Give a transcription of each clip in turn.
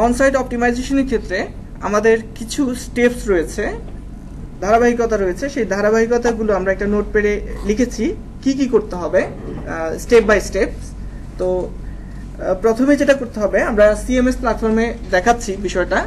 Onsite অপটিমাইজেশনের ক্ষেত্রে আমাদের কিছু স্টেপস রয়েছে, ধারাবাহিকতা রয়েছে। সেই ধারাবাহিকতাগুলো আমরা একটা নোটপ্যাডে লিখেছি কি কি করতে হবে স্টেপ বাই স্টেপ। তো প্রথমে যেটা করতে হবে, আমরা সিএমএস প্ল্যাটফর্মে দেখাচ্ছি বিষয়টা।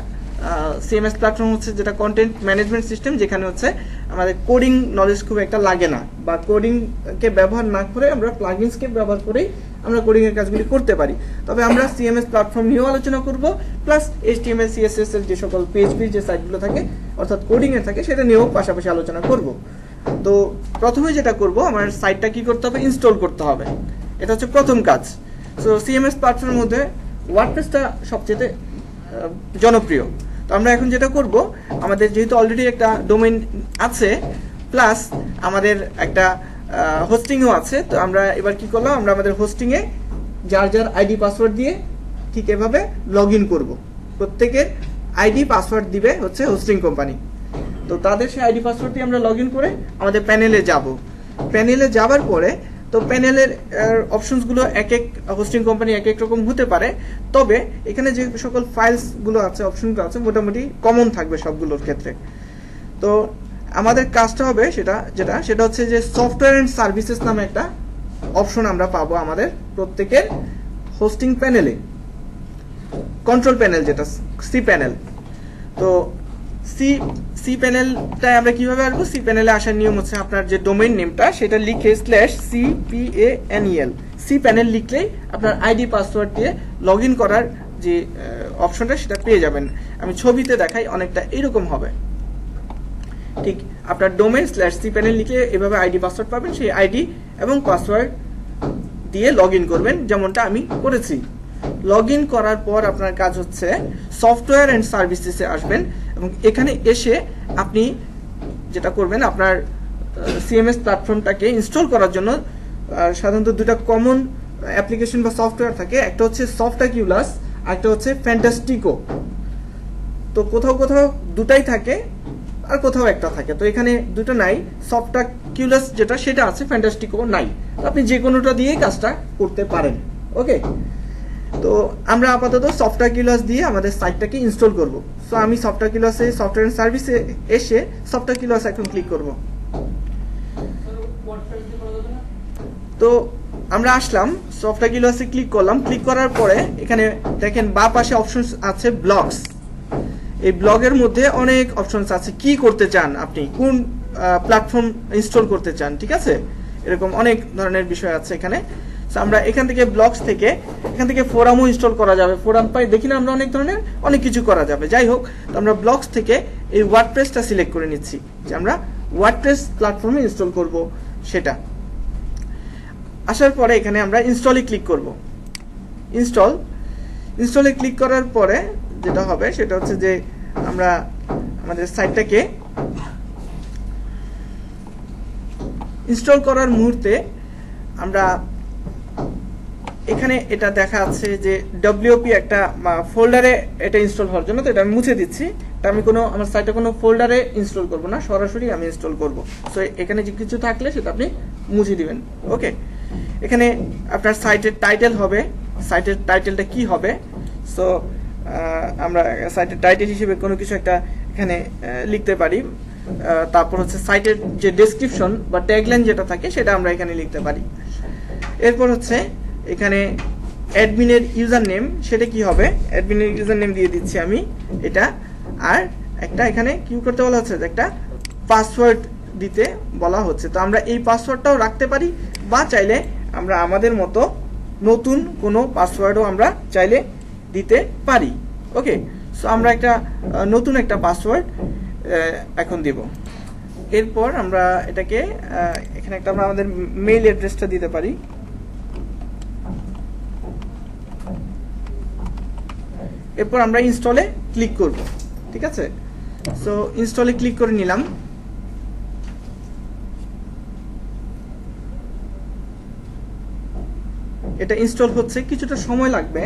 সিএমএস প্ল্যাটফর্ম হচ্ছে যেটা কন্টেন্ট ম্যানেজমেন্ট সিস্টেম, যেখানে হচ্ছে আমাদের কোডিং নলেজ খুব একটা লাগে না, বা কোডিংকে ব্যবহার না করে আমরা প্লাগইনসকে ব্যবহার করেই আমরা কোডিং এর কাজগুলি করতে পারি। তবে আমরা সিএমএস প্ল্যাটফর্ম নিয়েও আলোচনা করব, প্লাস এইচটিএমএল সিএসএস এর যে সকল পিএইচপি যে সাইটগুলো থাকে অর্থাৎ কোডিং এর থাকে সেটা নিয়েও পাশাপাশি আলোচনা করব। তো প্রথমে যেটা করব, আমার সাইটটা কি করতে হবে, ইনস্টল করতে হবে। এটা হচ্ছে প্রথম কাজ। সো সিএমএস প্ল্যাটফর্মের মধ্যে ওয়ার্ডপ্রেসটা সবচেয়ে জনপ্রিয়। তো আমরা এখন যেটা করব, আমাদের যেহেতু অলরেডি একটা ডোমেইন আছে প্লাস আমাদের একটা হোস্টিংও আছে, তো আমরা এবার কি করলাম, আমরা আমাদের হোস্টিংয়ে যার যার আইডি পাসওয়ার্ড দিয়ে ঠিক এভাবে লগ ইন করবো। প্রত্যেকের আইডি পাসওয়ার্ড দিবে হচ্ছে হোস্টিং কোম্পানি। তো তাদের সেই আইডি পাসওয়ার্ড দিয়ে আমরা লগ ইন করে আমাদের প্যানেলে যাব। প্যানেলে যাবার পরে তো প্যানেলের অপশনসগুলো এক এক হোস্টিং কোম্পানি এক এক রকম হতে পারে, তবে এখানে যে সকল ফাইলসগুলো আছে, অপশনগুলো আছে, মোটামুটি কমন থাকবে সবগুলোর ক্ষেত্রে। তো আমাদের কাজটা হবে সেটা হচ্ছে যে সফটওয়্যার অ্যান্ড সার্ভিসেস নামে একটা অপশন আমরা পাবো আমাদের প্রত্যেকের হোস্টিং প্যানেলে, কন্ট্রোল প্যানেল যেটা সি প্যানেল। তো সি প্যানেলটায় আমরা কিভাবে আসবো, সি প্যানেলে আসার নিয়ম হচ্ছে আপনার যে ডোমেইন নেমটা সেটা লিখে /cpanel সি প্যানেল লিখলেই আপনার আইডি পাসওয়ার্ড দিয়ে লগ ইন করার যে অপশনটা সেটা পেয়ে যাবেন। আমি ছবিতে দেখাই, অনেকটা এরকম হবে। ঠিক আপনার ডোমেইন /cpanel লিখে এভাবে আইডি পাসওয়ার্ড পাবেন, সেই আইডি এবং পাসওয়ার্ড দিয়ে লগ ইন করবেন, যেমনটা আমি করেছি। লগ ইন করার পর আপনার কাজ হচ্ছে সফটওয়্যার অ্যান্ড সার্ভিসেসে আসবেন, এবং এখানে এসে আপনি যেটা করবেন, আপনার সিএমএস প্ল্যাটফর্মটাকে ইনস্টল করার জন্য সাধারণত দুটা কমন অ্যাপ্লিকেশন বা সফটওয়্যার থাকে, একটা হচ্ছে সফটাকিউলাস, একটা হচ্ছে ফ্যান্টাস্টিকো। তো কোথাও কোথাও দুটাই থাকে আর কোথাও একটা থাকে। তো এখানে দুটো নাই, সফটাকিউলাস যেটা সেটা আছে, ফ্যান্টাস্টিকো নাই। আপনি যে কোনোটা দিয়েই কাজটা করতে পারেন। ওকে, তো আমরা আপাতত সফটাকিউলাস দিয়ে আমাদের সাইটটাকে ইনস্টল করব। সো আমি সফটাকিউলাসে সফটওয়্যার সার্ভিসে এসে সফটাকিউলাস এখন ক্লিক করব। তো আমরা আসলাম, সফটাকিউলাসে ক্লিক করলাম। ক্লিক করার পরে এখানে দেখেন বাঁ পাশে অপশন আছে ব্লগস। এই ব্লগের মধ্যে অনেক অপশনস আছে, কি করতে চান আপনি, কোন প্ল্যাটফর্ম ইনস্টল করতে চান, ঠিক আছে, এরকম অনেক ধরনের বিষয় আছে এখানে। আমরা এখান থেকে ব্লগস থেকে এখান থেকে ফোরামও ইনস্টল করা যাবে, ফোরাম পাই দেখি না আমরা, অনেক ধরনের অনেক কিছু করা যাবে। যাই হোক, তো আমরা ব্লগস থেকে এই ওয়ার্ডপ্রেসটা সিলেক্ট করে নিচ্ছি যে আমরা ওয়ার্ডপ্রেস প্ল্যাটফর্মে ইনস্টল করব। সেটা আসার পরে এখানে আমরা ইনস্টলে ক্লিক করব। ইনস্টলে ক্লিক করার পরে যেটা হবে সেটা হচ্ছে যে আমরা আমাদের সাইটটাকে ইনস্টল করার মুহূর্তে আমরা এখানে এটা দেখা আছে যে ডব্লিউপি একটা ফোল্ডারে এটা ইনস্টল হওয়ার জন্য, তো এটা আমি মুছে দিচ্ছি। এটা আমি আমার সাইটে কোনো ফোল্ডারে ইনস্টল করব না, সরাসরি আমি ইনস্টল করব। সো এখানে যে কিছু থাকলে সেটা আপনি মুছে দিবেন। ওকে, এখানে আপনার সাইটের টাইটেল হবে, সাইটের টাইটেলটা কি হবে। সো আমরা সাইটের টাইটেল হিসেবে কোনো কিছু একটা এখানে লিখতে পারি। তারপর হচ্ছে সাইটের যে ডেসক্রিপশন বা ট্যাগলাইন যেটা থাকে সেটা আমরা এখানে লিখতে পারি। এরপর হচ্ছে এখানে অ্যাডমিনের ইউজার নেম, সেটা কি হবে, অ্যাডমিনের ইউজার নেম দিয়ে দিচ্ছি আমি এটা। আর একটা এখানে কি করতে বলা হচ্ছে, একটা পাসওয়ার্ড দিতে বলা হচ্ছে। তো আমরা এই পাসওয়ার্ডটাও রাখতে পারি, বা চাইলে আমরা আমাদের মতো নতুন কোনো পাসওয়ার্ডও আমরা চাইলে দিতে পারি। ওকে, সো আমরা একটা নতুন একটা পাসওয়ার্ড এখন দিব। এরপর আমরা এটাকে এখানে একটা আমরা আমাদের মেইল অ্যাড্রেসটা দিতে পারি। এরপর আমরা ইনস্টলে ক্লিক করব, ঠিক আছে। সো ইনস্টলে ক্লিক করে নিলাম। এটা ইনস্টল হচ্ছে, কিছুটা সময় লাগবে।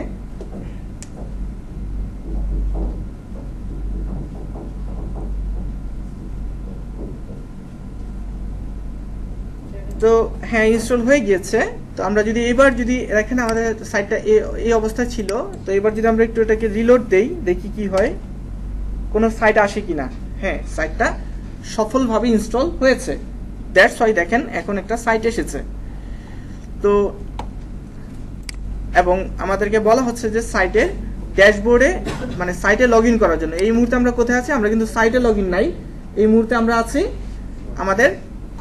তো হ্যাঁ, ইনস্টল হয়ে গিয়েছে। তো তো আমরা যদি এবার যদি এখানে আমাদের সাইটটা এই অবস্থায় ছিল, তো এবার যদি আমরা একটু এটাকে রিলোড দেই, দেখি কি হয়, কোনো সাইট আসে কিনা। হ্যাঁ, সাইটটা সফলভাবে ইনস্টল হয়েছে। দ্যাটস ওয়াই দেখেন এখন একটা সাইট এসেছে। তো এবং আমাদেরকে বলা হচ্ছে যে সাইটে ড্যাশবোর্ডে মানে সাইটে লগ ইন করার জন্য। এই মুহূর্তে আমরা কোথায় আছি? আমরা কিন্তু সাইটে লগ ইন নাই, এই মুহূর্তে আমরা আছি আমাদের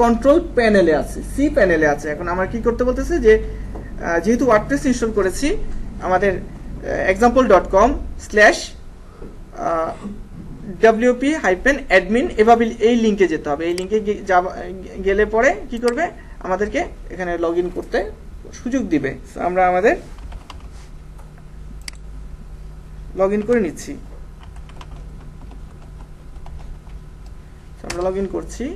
কন্ট্রোল প্যানেলে আছি, সি প্যানেলে আছে। এখন আমরা কি করতে বলতেছে যে যেহেতু ওয়ার্ডপ্রেস ইনস্টল করেছি, আমাদের example.com/wp-admin এভাবে এই লিঙ্কে যেতে হবে। এই লিঙ্কে গেলে পরে কি করবে, আমাদেরকে এখানে লগ ইন করতে সুযোগ দিবে। আমরা আমাদের লগ ইন করে নিচ্ছি। আমরা লগ ইন করছি।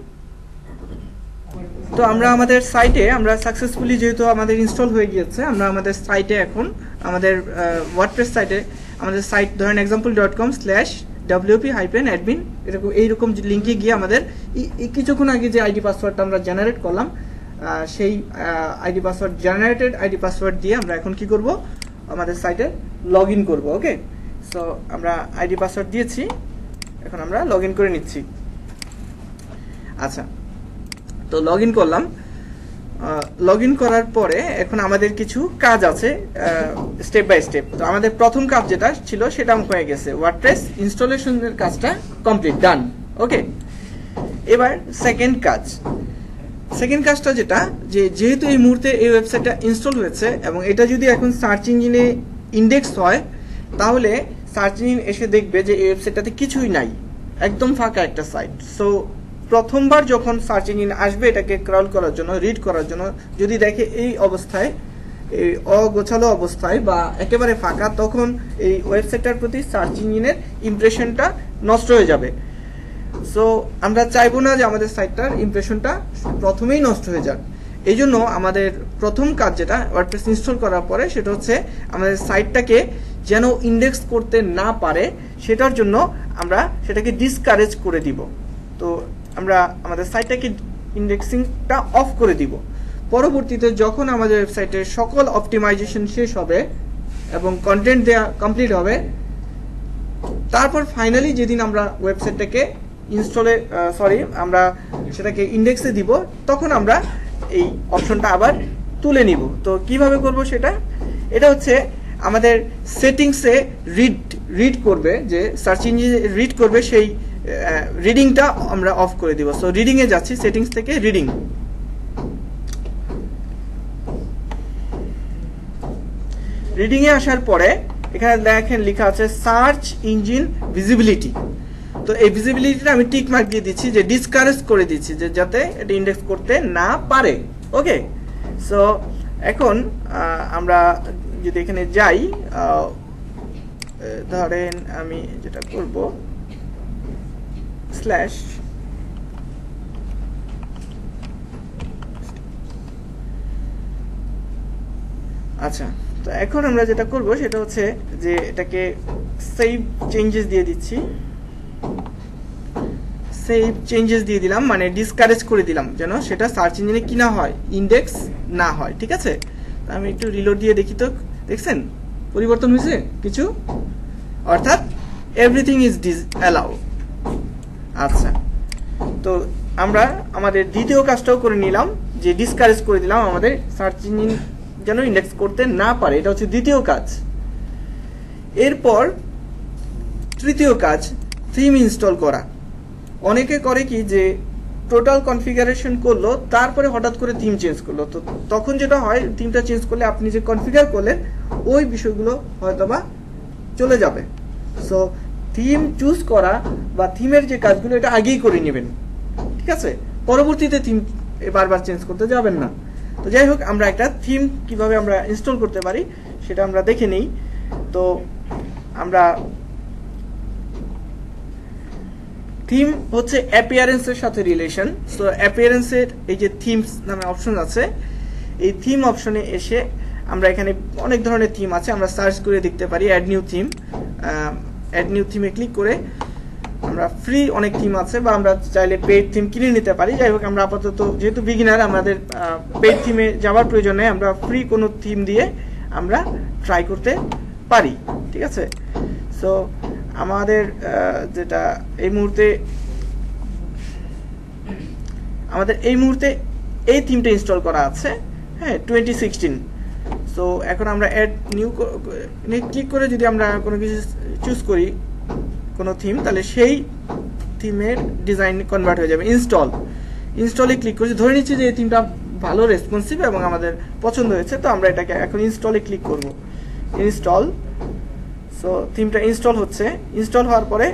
তো আমরা আমাদের সাইটে আমরা সাকসেসফুলি যেহেতু আমাদের ইনস্টল হয়ে গিয়েছে, আমরা আমাদের সাইটে এখন আমাদের ওয়ার্ডপ্রেস সাইটে আমাদের সাইট ধরেন example.com/wp-admin এইরকম লিঙ্কে গিয়ে আমাদের কিছুক্ষণ আগে যে আইডি পাসওয়ার্ডটা আমরা জেনারেট করলাম, সেই ID password generated ID password দিয়ে আমরা এখন কি করব, আমাদের সাইটে লগ ইন করবো। ওকে, সো আমরা আইডি পাসওয়ার্ড দিয়েছি, এখন আমরা লগ ইন করে নিচ্ছি। আচ্ছা, তো লগ ইন করলাম। লগ ইন করার পরে এখন আমাদের কিছু কাজ আছে স্টেপ বাই স্টেপ। তো আমাদের প্রথম কাজ যেটা ছিল সেটা হয়ে গেছে, ওয়ার্ডপ্রেস ইনস্টলেশনের কাজটা কমপ্লিট, ডান। ওকে, এবার সেকেন্ড কাজটা যেটা, যেহেতু এই মুহূর্তে এই ওয়েবসাইটটা ইনস্টল হয়েছে এবং এটা যদি এখন সার্চ ইঞ্জিনে ইন্ডেক্স হয়, তাহলে সার্চ ইঞ্জিন এসে দেখবে যে এই ওয়েবসাইটটাতে কিছুই নাই, একদম ফাঁকা একটা সাইট। সো প্রথমবার যখন সার্চ ইঞ্জিন আসবে এটাকে ক্রল করার জন্য, রিড করার জন্য, যদি দেখে এই অবস্থায়, এই অগোছালো অবস্থায় বা একেবারে ফাঁকা, তখন এই ওয়েবসাইটটার প্রতি সার্চ ইঞ্জিনের ইমপ্রেশনটা নষ্ট হয়ে যাবে। সো আমরা চাইবো না যে আমাদের সাইটটার ইমপ্রেশনটা প্রথমেই নষ্ট হয়ে যাক। এই জন্য আমাদের প্রথম কাজ যেটা ওয়ার্ডপ্রেস ইনস্টল করার পরে, সেটা হচ্ছে আমাদের সাইটটাকে যেন ইন্ডেক্স করতে না পারে, সেটার জন্য আমরা সেটাকে ডিসকারেজ করে দিব। তো আমরা আমাদের সাইটটাকে ইন্ডেক্সিংটা অফ করে দিব। পরবর্তীতে যখন আমাদের ওয়েবসাইটের সকল অপটিমাইজেশন শেষ হবে এবং কন্টেন্ট দেওয়া কমপ্লিট হবে, তারপর ফাইনালি যেদিন আমরা ওয়েবসাইটটাকে আমরা সেটাকে ইন্ডেক্সে দিব, তখন আমরা এই অপশনটা আবার তুলে নিব। তো কিভাবে করব সেটা, এটা হচ্ছে আমাদের সেটিংসে রিড করবে, যে সার্চ ইঞ্জিন রিড করবে, সেই রিডিংটা আমরা অফ করে দিব। সো রিডিং এ যাচ্ছি, সেটিংস থেকে রিডিং। রিডিং এ আসার পরে এখানে দেখেন লেখা আছে সার্চ ইঞ্জিন ভিজিবিলিটি। তো এই ভিজিবিলিটিটা আমি টিক মার্ক দিয়ে দিচ্ছি, যে ডিসকারেজ করে দিচ্ছি, যে যাতে এটা ইন্ডেক্স করতে না পারে। ওকে, সো এখন আমরা যদি এখানে যাই, ধরেন আমি যেটা করব স্ল্যাশ আচ্ছা, তো এখন আমরা যেটা করব সেটা হচ্ছে যে এটাকে সেভ চেঞ্জেস দিয়ে দিচ্ছি। সেভ চেঞ্জেস দিয়ে দিলাম, মানে ডিসকারেজ করে দিলাম যেন সেটা সার্চ ইঞ্জিনে কি না হয়, ইন্ডেক্স না হয়। ঠিক আছে, আমি একটু রিলোড দিয়ে দেখি। তো দেখছেন পরিবর্তন হয়েছে কিছু, অর্থাৎ এভরিথিং ইজ অ্যালাউ। আচ্ছা, তো আমরা আমাদের দ্বিতীয় কাজটাও করে নিলাম, যে ডিসকারেজ করে দিলাম আমাদের সার্চ ইঞ্জিন যেন ইন্ডেক্স করতে না পারে। এটা হচ্ছে দ্বিতীয় কাজ। এরপর তৃতীয় কাজ, থিম ইনস্টল করা। অনেকে করে কি, যে টোটাল কনফিগারেশন করলো, তারপরে হঠাৎ করে থিম চেঞ্জ করলো। তো তখন যেটা হয়, থিমটা চেঞ্জ করলে আপনি যে কনফিগার করলেন ওই বিষয়গুলো হয়তোবা চলে যাবে। সো থিম চুজ করা বা থিমের যে কাজগুলো, এটা আগেই করে নেবেন। ঠিক আছে, পরবর্তীতে থিম বারবার চেঞ্জ করতে যাবেন না। তো যাই হোক, আমরা একটা থিম কিভাবে আমরা ইনস্টল করতে পারি সেটা আমরা দেখে নেই। তো আমরা থিম হচ্ছে অ্যাপিয়ারেন্সের সাথে রিলেশন। সো অ্যাপিয়ারেন্সের এই যে থিমস নামে অপশন আছে, এই থিম অপশনে এসে আমরা এখানে অনেক ধরনের থিম আছে, আমরা সার্চ করে দেখতে পারি। Add new theme, add new থিমে ক্লিক করে আমরা ফ্রি অনেক থিম আছে, বা আমরা চাইলে পেইড থিম কিনে নিতে পারি। যাই হোক, আমরা আপাতত যেহেতু বিগিনার, আমাদের পেইড থিমে যাওয়ার প্রয়োজন নেই, আমরা ফ্রি কোনো থিম দিয়ে আমরা ট্রাই করতে পারি, ঠিক আছে। সো আমাদের যেটা এই মুহূর্তে এই থিমটা ইনস্টল করা আছে, হ্যাঁ, 2016। সো এখন আমরা অ্যাড নিউ ক্লিক করে যদি আমরা কোনো কিছু চুজ করি, কোনো থিম, তাহলে সেই থিমের ডিজাইন কনভার্ট হয়ে যাবে। ইনস্টলে ক্লিক করছি, ধরে নিচ্ছি যে এই থিমটা ভালো রেসপন্সিভ এবং আমাদের পছন্দ হয়েছে, তো আমরা এটাকে এখন ইনস্টলে ক্লিক করব। ইনস্টল। সো থিমটা ইনস্টল হচ্ছে। ইনস্টল হওয়ার পরে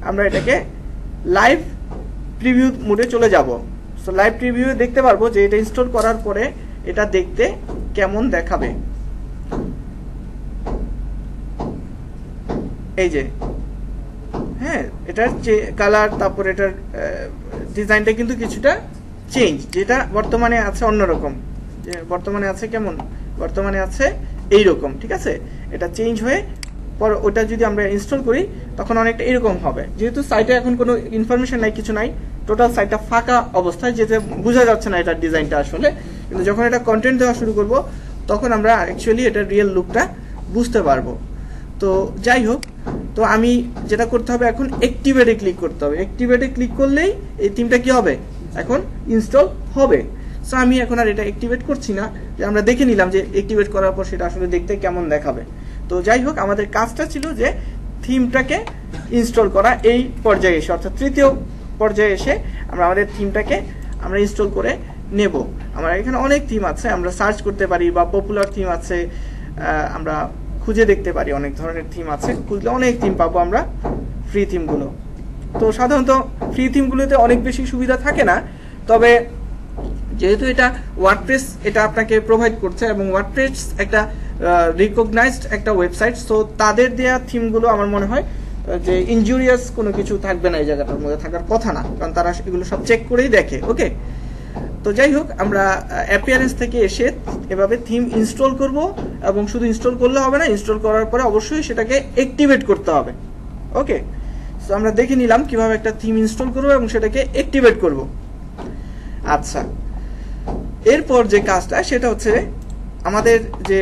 আমরা এটাকে লাইভ প্রিভিউ মোডে চলে যাব। সো লাইভ প্রিভিউ দেখতে পারবো যে এটা ইনস্টল করার পরে এটা দেখতে কেমন দেখাবে। এই যে, হ্যাঁ, এটার যে কালার, তারপর এটার ডিজাইনটা কিন্তু কিছুটা চেঞ্জ, যেটা বর্তমানে আছে অন্যরকম, যে বর্তমানে আছে কেমন, বর্তমানে আছে এইরকম, ঠিক আছে। এটা চেঞ্জ হয়ে পর ওটা যদি আমরা ইনস্টল করি তখন অনেকটা এরকম হবে। যেহেতু সাইটে এখন কোনো ইনফরমেশন নাই, কিছু নাই, টোটাল সাইটটা ফাঁকা অবস্থায়, যেতে বোঝা যাচ্ছে না এটার ডিজাইনটা আসলে। কিন্তু যখন এটা কন্টেন্ট দেওয়া শুরু করব তখন আমরা অ্যাকচুয়ালি এটার রিয়েল লুকটা বুঝতে পারবো। তো যাই হোক, তো আমি যেটা করতে হবে এখন অ্যাক্টিভেটে ক্লিক করতে হবে। অ্যাক্টিভেটে ক্লিক করলেই এই থিমটা কি হবে, এখন ইনস্টল হবে। সো আমি এখন আর এটা অ্যাক্টিভেট করছি না, যে আমরা দেখে নিলাম যে অ্যাক্টিভেট করার পর সেটা আসলে দেখতে কেমন দেখাবে। তো যাই হোক, আমাদের কাজটা ছিল যে থিমটাকে ইনস্টল করা। এই পর্যায়ে এসে, অর্থাৎ তৃতীয় পর্যায়ে এসে আমরা আমাদের থিমটাকে আমরা ইনস্টল করে নেব। আমরা এখানে অনেক থিম আছে, আমরা সার্চ করতে পারি, বা পপুলার থিম আছে, আমরা খুঁজে দেখতে পারি, অনেক ধরনের থিম আছে, খুঁজলে অনেক থিম পাবো আমরা, ফ্রি থিমগুলো। তো সাধারণত ফ্রি থিমগুলোতে অনেক বেশি সুবিধা থাকে না, তবে যেহেতু এটা ওয়ার্ডপ্রেস এটা আপনাকে প্রোভাইড করছে, এবং ওয়ার্ডপ্রেস একটা রিকগনাইজড একটা ওয়েবসাইট, সো তাদের দেয়া থিমগুলো আমার মনে হয় যে ইনজুরিয়াস কোনো কিছু থাকবে না, এই জায়গাটার মধ্যে থাকার কথা না, কারণ তারা এগুলো সব চেক করেই দেখে। ওকে, তো যাই হোক, আমরা অ্যাপিয়ারেন্স থেকে এসে এভাবে থিম ইনস্টল করব, এবং শুধু ইনস্টল করলে হবে না, ইনস্টল করার পরে অবশ্যই সেটাকে অ্যাক্টিভেট করতে হবে। ওকে, সো আমরা দেখে নিলাম কিভাবে একটা থিম ইনস্টল করব এবং সেটাকে অ্যাক্টিভেট করব। আচ্ছা, এরপর যে কাজটা সেটা হচ্ছে আমাদের যে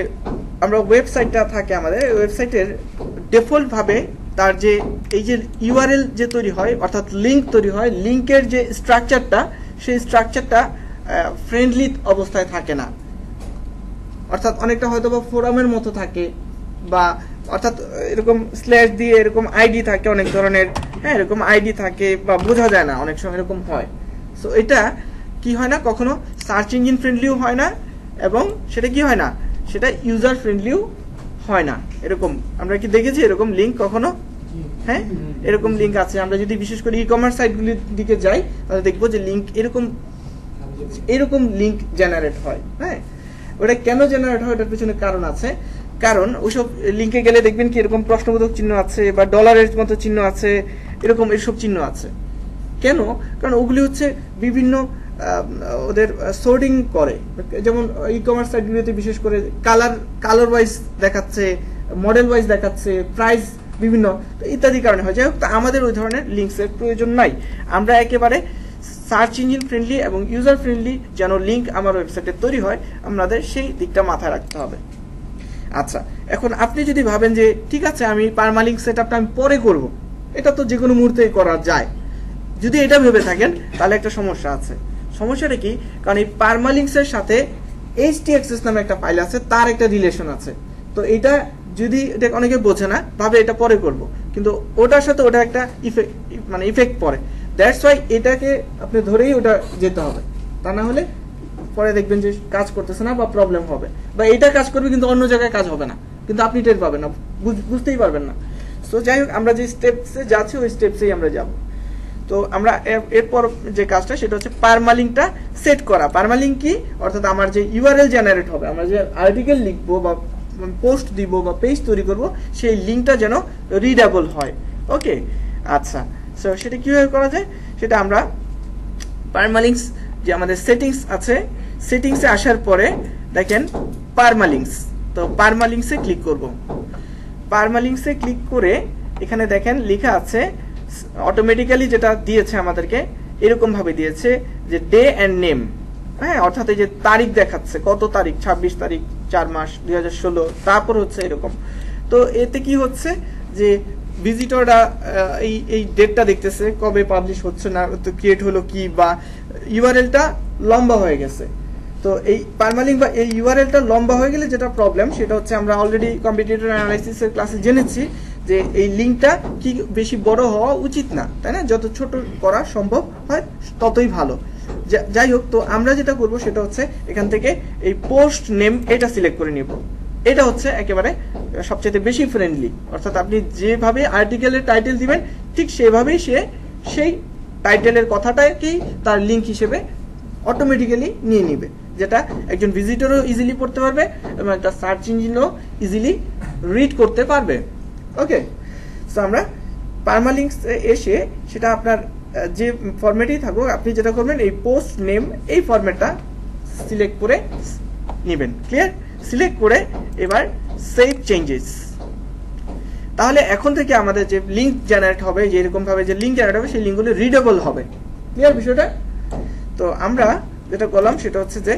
আমরা ওয়েবসাইটটা থাকে, আমাদের ওয়েবসাইটের ডিফল্ট ভাবে তার যে এই যে ইউআরএল যে তৈরি হয়, অর্থাৎ লিঙ্ক তৈরি হয়, লিঙ্কের যে স্ট্রাকচারটা, সেই স্ট্রাকচারটা ফ্রেন্ডলি অবস্থায় থাকে না। অর্থাৎ অনেকটা হয়তো বা ফোরামের মতো থাকে, বা অর্থাৎ এরকম স্ল্যাশ দিয়ে এরকম আইডি থাকে অনেক ধরনের, হ্যাঁ, এরকম আইডি থাকে, বা বোঝা যায় না, অনেক সময় এরকম হয়। সো এটা কি হয় না, কখনো সার্চ ইঞ্জিন ফ্রেন্ডলিও হয় না, এবং সেটা কি হয় না, সেটা ইউজার ফ্রেন্ডলিও হয় না। এরকম আমরা কি দেখেছি এরকম লিঙ্ক কখনো? হ্যাঁ, এরকম লিঙ্ক আছে। আমরা যদি বিশেষ করে ই কমার্স সাইটগুলির দিকে যাই তাহলে দেখবো যে লিঙ্ক এরকম লিঙ্ক জেনারেট হয়। হ্যাঁ, ওটা কেন জেনারেট হয়, ওটার পিছনে কারণ আছে। কারণ ওইসব লিঙ্কে গেলে দেখবেন কি এরকম প্রশ্নবোধক চিহ্ন আছে, বা ডলারের মতো চিহ্ন আছে, এরকম এসব চিহ্ন আছে। কেন? কারণ ওগুলি হচ্ছে বিভিন্ন ওদের সোর্টিং করে, যেমন ই কমার্স সাইটগুলিতে বিশেষ করে কালার ওয়াইজ দেখাচ্ছে, মডেল ওয়াইজ দেখাচ্ছে, প্রাইস বিভিন্ন ইত্যাদি কারণে হয়। যাই হোক, আমাদের ওই ধরনের লিঙ্কসের প্রয়োজন নাই। আমরা একেবারে সার্চ ইঞ্জিন ফ্রেন্ডলি এবং ইউজার ফ্রেন্ডলি যেন লিঙ্ক আমার ওয়েবসাইটে তৈরি হয়, আমাদের সেই দিকটা মাথায় রাখতে হবে। আচ্ছা, এখন আপনি যদি ভাবেন যে ঠিক আছে আমি পারমালিঙ্ক সেটআপটা আমি পরে করব, এটা তো যে কোনো মুহূর্তেই করা যায়, যদি এটা ভেবে থাকেন তাহলে একটা সমস্যা আছে। সমস্যাটা কি? কারণ এই পারমালিঙ্কসের সাথে htaccess নামে একটা ফাইল আছে, তার একটা রিলেশন আছে। তো এটা যদি এটা অনেকে বোঝে না, ভাবে এটা পরে করব, কিন্তু ওটার সাথে ওটা একটা ইফেক্ট পড়ে। দ্যাটস ওয়াই এটাকে আপনি ধরেই ওটা যেতে হবে, তা না হলে পরে দেখবেন যে কাজ করতেছে না বা প্রবলেম হবে, বা এটা কাজ করবে কিন্তু অন্য জায়গায় কাজ হবে না, কিন্তু আপনি টের পাবেন না, বুঝতেই পারবেন না। সো যাই হোক, আমরা যে স্টেপসে যাচ্ছি ওই স্টেপসেই আমরা যাব। তো আমরা এরপর যে কাজটা সেটা হচ্ছে পারমালিঙ্কটা সেট করা। পারমালিঙ্ক কি? অর্থাৎ আমার যে ইউআরএল জেনারেট হবে, আমরা যে আর্টিকেল লিখবো বা পোস্ট দিব বা পেজ তৈরি করব, সেই লিঙ্কটা যেন রিডেবল হয়। ওকে, আচ্ছা, সো সেটা কিভাবে করা যায় সেটা আমরা পারমালিঙ্কস যে আমাদের সেটিংস আছে, সেটিংসে আসার পরে দেখেন পারমালিঙ্কস, তো পারমালিঙ্কসে ক্লিক করব। পারমালিঙ্কসে ক্লিক করে এখানে দেখেন লেখা আছে অটোমেটিক্যালি যেটা দিয়েছে আমাদেরকে এরকম ভাবে দিয়েছে যে ডে অ্যান্ড নেম, হ্যাঁ, অর্থাৎ এই যে তারিখ দেখাচ্ছে, কত তারিখ, 26 তারিখ 4 মাস 2016, তারপর হচ্ছে এরকম। তো এতে কি হচ্ছে যে ভিজিটররা এই ডেটটা দেখতেছে, কবে পাবলিশ হচ্ছে না, তো ক্রিয়েট হলো কি, বা ইউআরএলটা লম্বা হয়ে গেছে। তো এই পারমালিঙ্ক বা এই ইউআরএলটা লম্বা হয়ে গেলে যেটা প্রবলেম, সেটা হচ্ছে আমরা অলরেডি কম্পিটিটর অ্যানালাইসিসের ক্লাসে জেনেছি যে এই লিঙ্কটা কি বেশি বড় হওয়া উচিত না, তাই না? যত ছোট করা সম্ভব হয় ততই ভালো। যাই হোক, তো আমরা যেটা করব সেটা হচ্ছে এখান থেকে এই পোস্ট নেম এটা সিলেক্ট করে নিব। এটা হচ্ছে একেবারে সবচেয়ে বেশি ফ্রেন্ডলি, অর্থাৎ আপনি যেভাবে আর্টিকেলের টাইটেল দিবেন ঠিক সেভাবেই সে সেই টাইটেলের কথাটাকেই তার লিঙ্ক হিসেবে অটোমেটিক্যালি নিয়ে নিবে, যেটা একজন ভিজিটরও ইজিলি পড়তে পারবে এবং একটা সার্চ ইঞ্জিনও ইজিলি রিড করতে পারবে। ওকে, সো আমরা পারমালিঙ্কস এসে সেটা আপনার যে ফরম্যাটেই থাকুক, আপনি যেটা করবেন এই পোস্ট নেম এই ফরম্যাটটা সিলেক্ট করে নেবেন। ক্লিয়ার? সিলেক্ট করে এবার সেভ চেঞ্জেস। তাহলে এখন থেকে আমাদের যে লিঙ্ক জেনারেট হবে, যে এরকম ভাবে যে লিঙ্ক জেনারেট হবে, সেই লিঙ্কগুলো রিডেবল হবে। ক্লিয়ার বিষয়টা? তো আমরা যেটা করলাম সেটা হচ্ছে যে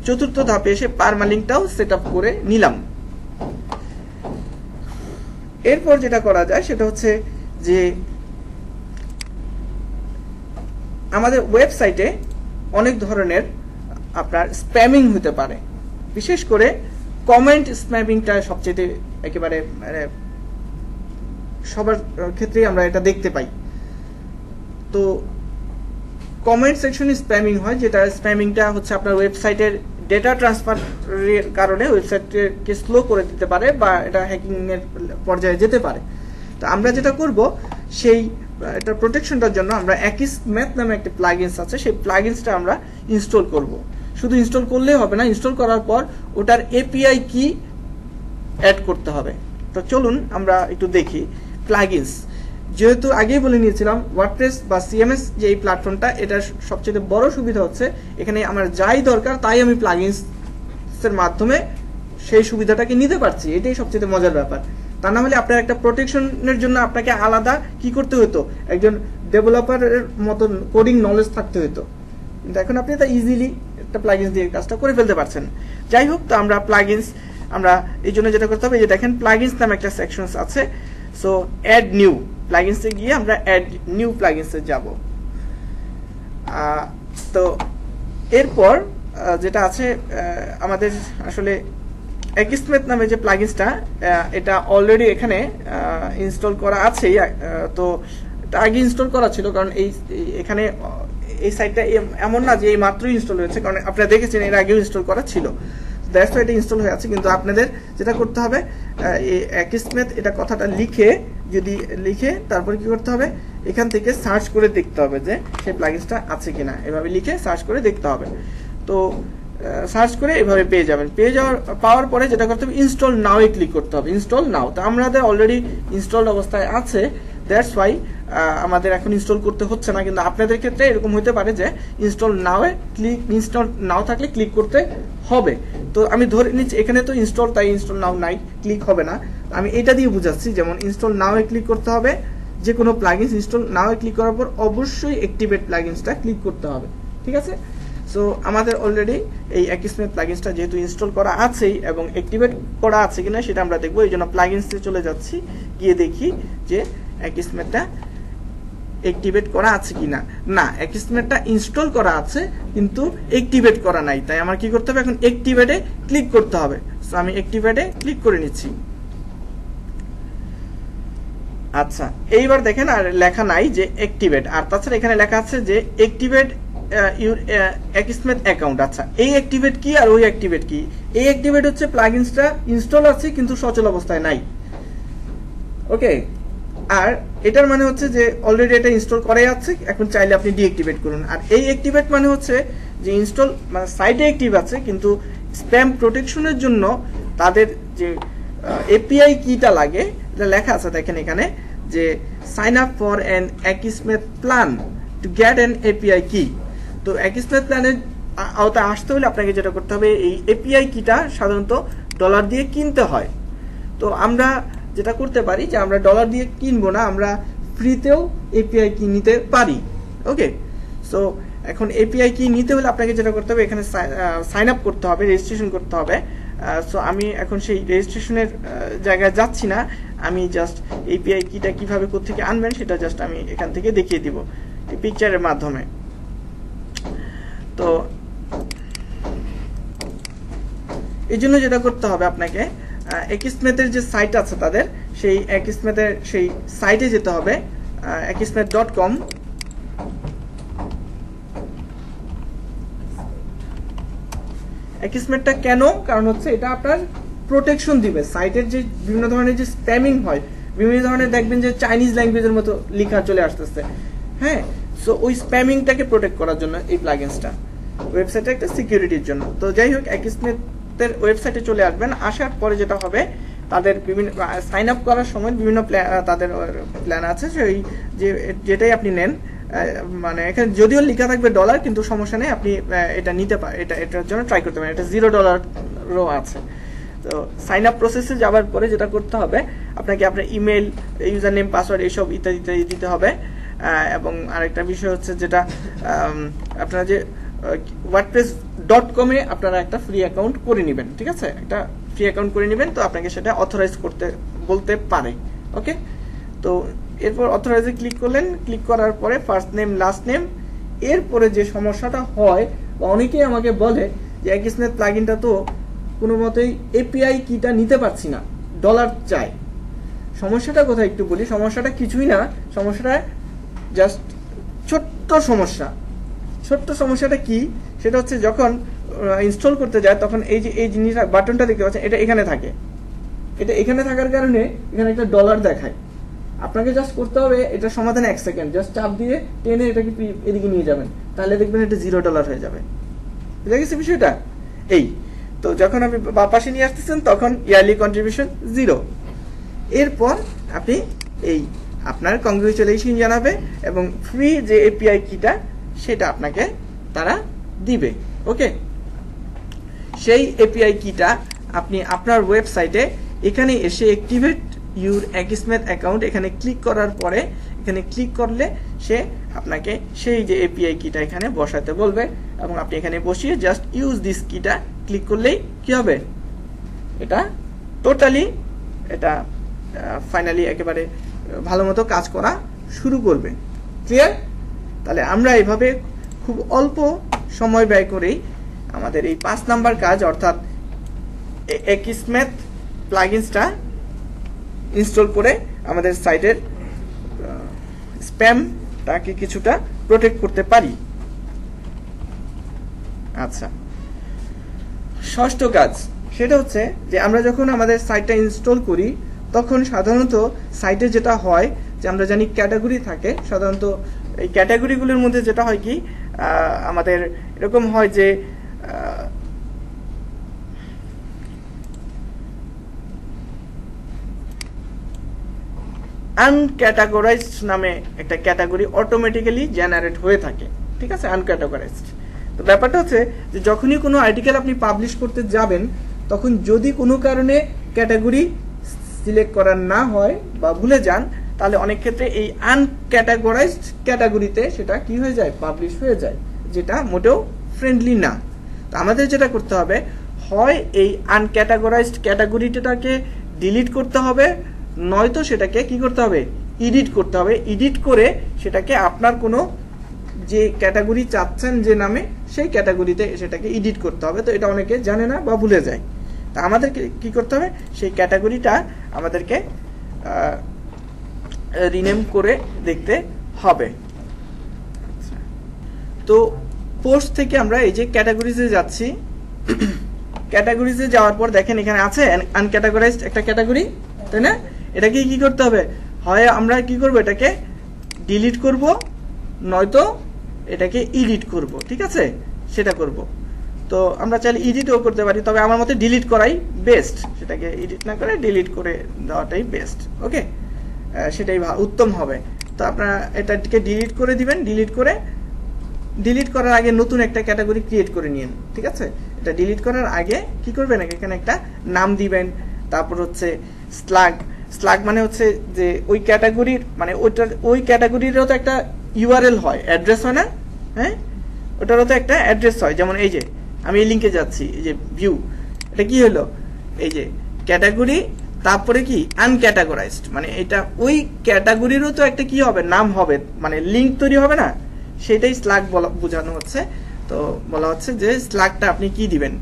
চতুর্থ ধাপে এসে পারমালিঙ্কটাও সেট আপ করে নিলাম। এরপর যেটা করা যায় সেটা হচ্ছে যে আমাদের ওয়েবসাইটে অনেক ধরনের আপনার স্প্যামিং হতে পারে, বিশেষ করে কমেন্ট স্প্যামিংটা সবচেয়ে একেবারে মানে সবার ক্ষেত্রেই আমরা এটা দেখতে পাই। তো কমেন্ট সেকশনে স্প্যামিং হয়, যেটা স্প্যামিংটা হচ্ছে আপনার ওয়েবসাইটের ডেটা ট্রান্সফারের কারণে ওয়েবসাইটকে স্লো করে দিতে পারে বা এটা হ্যাকিং এর পর্যায়ে যেতে পারে। তো আমরা যেটা করব সেই এটা প্রোটেকশনটার জন্য আমরা অ্যাকিসম্যাথ নামে একটা প্লাগইনস আছে, সেই প্লাগইনসটা আমরা ইনস্টল করব। শুধু ইনস্টল করলেই হবে না, ইনস্টল করার পর ওটার এপিআই কি অ্যাড করতে হবে। তো চলুন আমরা একটু দেখি প্লাগইনস। যেহেতু আগেই বলে নিয়েছিলাম ওয়ার্ডপ্রেস বা সিএমএস যে এই প্ল্যাটফর্মটা, এটার সবচেয়ে বড় সুবিধা হচ্ছে এখানে আমার যাই দরকার তাই আমি প্লাগইনসের মাধ্যমে সেই সুবিধাটাকে নিতে পারছি। এটাই সবচেয়ে মজার ব্যাপার। তা না হলে আপনার একটা প্রোটেকশনের জন্য আপনাকে আলাদা কি করতে হতো, একজন ডেভেলপারের মতন কোডিং নলেজ থাকতে হতো, কিন্তু এখন আপনি তা ইজিলি একটা প্লাগইনস দিয়ে কাজটা করে ফেলতে পারছেন। যাই হোক, তো আমরা প্লাগইনস আমরা এই জন্য যেটা করতে হবে, এই যে দেখেন প্লাগইনস নামে একটা সেকশনস আছে। সো অ্যাড নিউ প্লাগইনসে গিয়ে আমরা অ্যাড নিউ প্লাগইনসে যাব। তো এরপর যেটা আছে আমাদের আসলে অ্যাকিসম্যাথ নামে যে প্লাগইনসটা, এটা অলরেডি এখানে ইনস্টল করা আছেই। তো এটা আগে ইনস্টল করা ছিল, কারণ এখানে এই সাইটটা এমন না যে এই মাত্রই ইনস্টল হয়েছে, কারণ আপনারা দেখেছেন এর আগেও ইনস্টল করা ছিল। দ্যাটস ওয়াই এটা ইনস্টল হয়ে আছে। কিন্তু আপনাদের যেটা করতে হবে, এই অ্যাকিসম্যাথ এটা কথাটা লিখে তারপর কি করতে হবে, এখান থেকে সার্চ করে দেখতে হবে যে সেই প্লাগইনসটা আছে কিনা। এভাবে লিখে সার্চ করে দেখতে হবে। তো সার্চ করে এভাবে পেয়ে যাবেন। পাওয়ার পরে যেটা করতে হবে, ইনস্টল নাও এ ক্লিক করতে হবে। ইনস্টল নাও, তো আমাদের অলরেডি ইনস্টলড অবস্থায় আছে, দ্যাটস ওয়াই আমাদের এখন ইনস্টল করতে হচ্ছে না। কিন্তু আপনাদের ক্ষেত্রে এরকম হতে পারে যে ইনস্টল নাও থাকলে ক্লিক করতে হবে। তো আমি ধরে নিচ্ছি এখানে তো ইনস্টল, তাই ইনস্টল নাও নাই, ক্লিক হবে না। আমি এটা দিয়ে বুঝাচ্ছি, যেমন ইনস্টল নাও এ ক্লিক করতে হবে, যে কোনো প্লাগইনস ইনস্টল নাও এ ক্লিক করার পর অবশ্যই অ্যাক্টিভেট প্লাগইনসটা ক্লিক করতে হবে। ঠিক আছে? সো আমাদের অলরেডি এই অ্যাকিসম্যাথ প্লাগইনসটা যেহেতু ইনস্টল করা আছেই এবং অ্যাক্টিভেট করা আছে কিনা সেটা আমরা দেখবো। এই জন্য প্লাগইনসে চলে যাচ্ছি, গিয়ে দেখি যে অ্যাকিসম্যাথটা অ্যাক্টিভেট করা আছে কিনা। না, অ্যাকিসম্যাথটা ইনস্টল করা আছে কিন্তু অ্যাক্টিভেট করা নাই, তাই আমার কি করতে হবে, এখন অ্যাক্টিভেটে ক্লিক করতে হবে। সো আমি অ্যাক্টিভেটে ক্লিক করে নিচ্ছি। আচ্ছা, এইবার দেখেন আর লেখা নাই যে অ্যাক্টিভেট, আর তাছাড়া এখানে লেখা আছে যে অ্যাক্টিভেট ইউর অ্যাকিসম্যাথ অ্যাকাউন্ট। আচ্ছা, এই অ্যাক্টিভেট কি আর ওই অ্যাক্টিভেট কি? এই অ্যাক্টিভেট হচ্ছে প্লাগইনসটা ইনস্টল আছে কিন্তু সচল অবস্থায় নাই। ওকে, আর এটার মানে হচ্ছে যে অলরেডি এটা ইনস্টল করাই আছে, এখন চাইলে আপনি ডিঅ্যাক্টিভেট করুন। আর এই অ্যাক্টিভেট মানে হচ্ছে যে ইনস্টল মানে সাইটে অ্যাক্টিভ আছে, কিন্তু স্প্যাম প্রোটেকশনের জন্য তাদের যে এপিআই কিটা লাগে, এটা লেখা আছে দেখেন এখানে যে sign up for an Akismet plan to get an API key. তো অ্যাকিসম্যাথ প্ল্যানের আওতায় আসতে হলে আপনাকে যেটা করতে হবে, এই এপিআই কিটা সাধারণত ডলার দিয়ে কিনতে হয়। তো আমরা যেটা করতে পারি যে আমরা ডলার দিয়ে কিনবো না, আমরা ফ্রিতেও এপিআই কি নিতে পারি। ওকে, সো এখন এপিআই কি নিতে হলে আপনাকে যেটা করতে হবে, এখানে সাইন আপ করতে হবে, রেজিস্ট্রেশন করতে হবে। সো আমি এখন সেই রেজিস্ট্রেশনের জায়গায় যাচ্ছি না, আমি জাস্ট এপিআই কিটা কিভাবে কোত্থেকে আনবেন সেটা জাস্ট আমি এখান থেকে দেখিয়ে দিব এই পিকচারের মাধ্যমে। তো এই জন্য যেটা করতে হবে আপনাকে, একismath-এর যে সাইট আছে তাদের, সেই একismath-এর সেই সাইটে যেতে হবে, akismath.com। একismath-টা কেন? কারণ হচ্ছে এটা আপনার প্রোটেকশন দিবে। সাইটের যে বিভিন্ন ধরনের যে স্প্যামিং হয়, বিভিন্ন ধরনের দেখবেন যে চাইনিজ ল্যাঙ্গুয়েজের মতো লেখা চলে আসতেছে, হ্যাঁ, সো ওই স্প্যামিংটাকে প্রোটেক্ট করার জন্য এই প্লাগইনসটা, ওয়েবসাইটের একটা সিকিউরিটির জন্য। তো যাই হোক, একismath-এর ওয়েবসাইটে চলে আসবেন। আসার পরে যেটা হবে, তাদের বিভিন্ন সাইন আপ করার সময় বিভিন্ন তাদের প্ল্যান আছে, সেই যেটাই আপনি নেন, মানে এখানে যদিও লেখা থাকবে ডলার, কিন্তু সমস্যা নেই, আপনি এটা নিতে পারেন, এটার জন্য ট্রাই করতে পারেন। এটা $0 আছে। তো সাইন আপ প্রসেসে যাওয়ার পরে যেটা করতে হবে, আপনাকে আপনার ইমেল, ইউজার নেম, পাসওয়ার্ড এইসব ইত্যাদি ইত্যাদি দিতে হবে। এবং আরেকটা বিষয় হচ্ছে যেটা, আপনারা যে wordpress.com-এ আপনারা একটা ফ্রি অ্যাকাউন্ট করে নেবেন, ঠিক আছে, একটা ফ্রি অ্যাকাউন্ট করে নেবেন, তো আপনাকে সেটা অথরাইজ করতে বলতে পারে। ওকে, তো এরপর অথরাইজে ক্লিক করলেন, ক্লিক করার পরে ফার্স্ট নেম, লাস্ট নেম। এরপরে যে সমস্যাটা হয়, বা অনেকেই আমাকে বলে যে একismath প্লাগইনটা তো কোনো মতেই এপিআই কিটা নিতে পারছি না, ডলার চাই। সমস্যাটা কোথায় একটু বলি। সমস্যাটা কিছুই না, সমস্যাটা জাস্ট ছোট্ট সমস্যা। ছোট্ট সমস্যাটা কি, সেটা হচ্ছে যখন ইনস্টল করতে যায় তখন এই যে এই জিনিসটা, বাটনটা দেখতে পাচ্ছেন, এটা এখানে থাকে। এটা এখানে থাকার কারণে এখানে একটা ডলার দেখায়। আপনাকে জাস্ট করতে হবে এটা সমাধানে 1 সেকেন্ড, জাস্ট চাপ দিয়ে টেনে এটাকে এদিকে নিয়ে যাবেন, তাহলে দেখবেন এটা $0 হয়ে যাবে। বুঝে গেছে বিষয়টা? এই তো যখন আপনি বা পাশে নিয়ে আসতেছেন তখন ইয়ারলি কন্ট্রিবিউশন 0। এরপর আপনি এই আপনার কংগ্রেচুলেশন জানাবে এবং ফ্রি যে এপিআই কিটা সেটা আপনাকে তারা দিবে। ওকে, সেই এপিআই কিটা আপনি আপনার ওয়েবসাইটে এখানে এসে অ্যাক্টিভেট ইউর একismath অ্যাকাউন্ট, এখানে ক্লিক করার পরে, এখানে ক্লিক করলে সে আপনাকে সেই যে এপিআই কিটা এখানে বসাতে বলবে এবং আপনি এখানে বসিয়ে জাস্ট ইউজ দিস কিটা ক্লিক করলেই কি হবে, এটা টোটালি এটা ফাইনালি একেবারে ভালো মতো কাজ করা শুরু করবে। ক্লিয়ার? তাহলে আমরা এইভাবে খুব অল্প সময় ব্যয় করেই আমাদের এই 5 নাম্বার কাজ, অর্থাৎ একismath প্লাগইনসটা ইনস্টল করে আমাদের সাইটের স্প্যামটাকে কিছুটা প্রোটেক্ট করতে পারি। আচ্ছা, ষষ্ঠ কাজ সেটা হচ্ছে যে আমরা যখন আমাদের সাইটটা ইনস্টল করি তখন সাধারণত সাইটে যেটা হয় যে আমরা জানি ক্যাটাগরি থাকে। সাধারণত এই ক্যাটাগরিগুলোর মধ্যে যেটা হয় কি, আমাদের এরকম হয় যে আনক্যাটাগরাইজড নামে একটা ক্যাটাগরি অটোমেটিক্যালি জেনারেট হয়ে থাকে, ঠিক আছে, আনক্যাটাগরাইজড। তো ব্যাপারটা হচ্ছে যে যখনই কোনো আর্টিকেল আপনি পাবলিশ করতে যাবেন তখন যদি কোনো কারণে ক্যাটাগরি সিলেক্ট করা না হয় বা ভুলে যান, তাহলে অনেক ক্ষেত্রে এই আনক্যাটাগরাইজড ক্যাটাগরিতে সেটা কি হয়ে যায়, পাবলিশ হয়ে যায়, যেটা মোটেও ফ্রেন্ডলি না। তো আমাদের যেটা করতে হবে, হয় এই আনক্যাটাগরাইজড ক্যাটাগরিটাকে ডিলিট করতে হবে, নয়তো সেটাকে কি করতে হবে, এডিট করতে হবে। এডিট করে সেটাকে আপনার কোনো যে ক্যাটাগরি চাচ্ছেন যে নামে, সেই ক্যাটাগরিতে সেটাকে এডিট করতে হবে। তো এটা অনেকে জানে না বা ভুলে যায়। তা আমাদেরকে কি করতে হবে, সেই ক্যাটাগরিটা আমাদেরকে রিনেম করে দেখতে হবে। তো পোস্ট থেকে আমরা এই যে ক্যাটাগরিজে যাচ্ছি, ক্যাটাগরিজে যাওয়ার পর দেখেন এখানে আছে আনক্যাটাগরাইজড একটা ক্যাটাগরি, তাই না? এটাকে কি করতে হবে, হয় আমরা কি করব, এটাকে ডিলিট করব, নয়তো এটাকে এডিট করব, ঠিক আছে, সেটা করব। তো আমরা চাইলে এডিটও করতে পারি, তবে আমার মতে ডিলিট করাই বেস্ট, সেটাকে এডিট না করে ডিলিট করে দেওয়াটাই বেস্ট। ওকে, সেটাই উত্তম হবে। তো আপনারা এটাকে ডিলিট করে দিবেন। ডিলিট করার আগে নতুন একটা ক্যাটাগরি ক্রিয়েট করে নিন, ঠিক আছে। এটা ডিলিট করার আগে কি করবেন, এখানে একটা নাম দিবেন, তারপর হচ্ছে স্লাগ মানে হচ্ছে যে ওই ক্যাটাগরির মানে ওই ক্যাটাগরিরও তো একটা ইউআরএল হয়, অ্যাড্রেস হয় না? হ্যাঁ, ওটারও তো একটা অ্যাড্রেস হয়। যেমন এই যে আমি এই লিঙ্কে যাচ্ছি, এই যে ভিউ, এটা কি হলো, এই যে ক্যাটাগরি, তারপরে কি আনক্যাটাগরাইজড, মানে এটা ওই ক্যাটাগরিরও তো একটা কি হবে, নাম হবে, মানে লিঙ্ক তৈরি হবে না, সেটাই স্লাগ বোঝানো হচ্ছে। তো বলা হচ্ছে যে স্লাগটা আপনি কি দিবেন।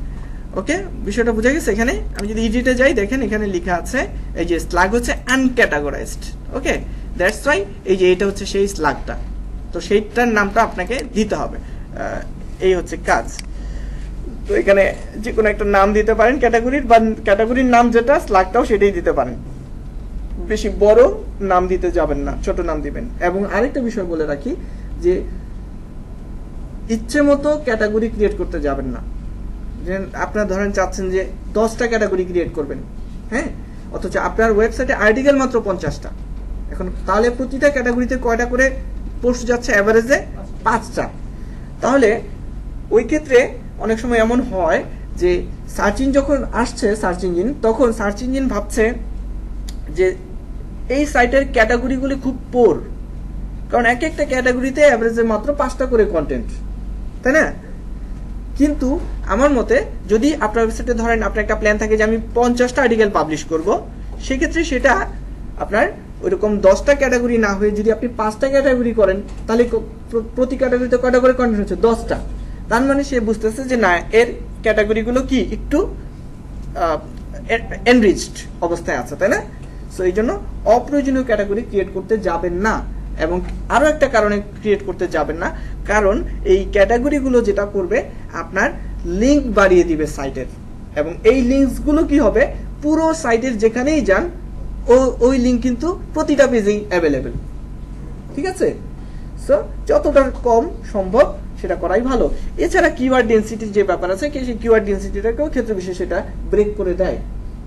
ওকে, বিষয়টা বোঝা গেছে। এখানে আমি যদি এডিটে যাই, দেখেন এখানে লেখা আছে এই যে স্লাগ হচ্ছে আনক্যাটাগরাইজড। ওকে, দ্যাটস ওয়াই এই যে এটা হচ্ছে সেই স্লাগটা, তো সেইটার নামটা আপনাকে দিতে হবে। এই হচ্ছে কাজ। তো এখানে যে কোনো একটা নাম দিতে পারেন ক্যাটাগরির, বা ক্যাটাগরির নাম যেটা স্লাগটাও সেটাই দিতে পারেন। বেশি বড় নাম দিতে যাবেন না, ছোট নাম দিবেন। এবং আরেকটা বিষয় বলে রাখি যে ইচ্ছে মতো ক্যাটাগরি ক্রিয়েট করতে যাবেন না। যে আপনারা ধরেন চাচ্ছেন যে 10টা ক্যাটাগরি ক্রিয়েট করবেন, হ্যাঁ, অথচ আপনার ওয়েবসাইটে আর্টিকেল মাত্র 50টা। এখন তাহলে প্রতিটা ক্যাটাগরিতে কয়টা করে পোস্ট যাচ্ছে? অ্যাভারেজে 5টা। তাহলে ওই ক্ষেত্রে অনেক সময় এমন হয় যে সার্চ ইঞ্জিন যখন আসছে, সার্চ ইঞ্জিন, তখন সার্চ ইঞ্জিন ভাবছে যে এই সাইটের ক্যাটাগরিগুলি খুব পোর, কারণ এক একটা ক্যাটাগরিতে অ্যাভারেজে মাত্র 5টা করে কন্টেন্ট, তাই না? কিন্তু আমার মতে যদি আপনার ওয়েবসাইটে ধরেন আপনার একটা প্ল্যান থাকে যে আমি 50টা আর্টিকেল পাবলিশ করব, সেক্ষেত্রে সেটা আপনার ওইরকম 10টা ক্যাটাগরি না হয়ে যদি আপনি 5টা ক্যাটাগরি করেন, তাহলে প্রতি ক্যাটাগরিতে কয়টা করে কন্টেন্ট হচ্ছে? 10টা। তার মানে সে বুঝতেছে যে না, এর ক্যাটাগরিগুলো কি একটু এনরিচড অবস্থায় আছে, তাই না? সো এই জন্য অপ্রয়োজনীয় ক্যাটাগরি ক্রিয়েট করতে যাবেন না। এবং আরো একটা কারণে ক্রিয়েট করতে যাবেন না, কারণ এই ক্যাটাগরিগুলো যেটা করবে আপনার লিঙ্ক বাড়িয়ে দিবে সাইটের, এবং এই লিঙ্কসগুলো কি হবে, পুরো সাইটের যেখানেই যান ওই লিঙ্ক কিন্তু প্রতিটা পেজেই অ্যাভেলেবেল। ঠিক আছে? সো যতটা কম সম্ভব সেটা করাই ভালো। এছাড়া কিওয়ার্ড ডেনসিটির যে ব্যাপার আছে, সেই কিওয়ার্ড ডেনসিটিটাকেও ক্ষেত্র বিশেষে সেটা ব্রেক করে দেয়।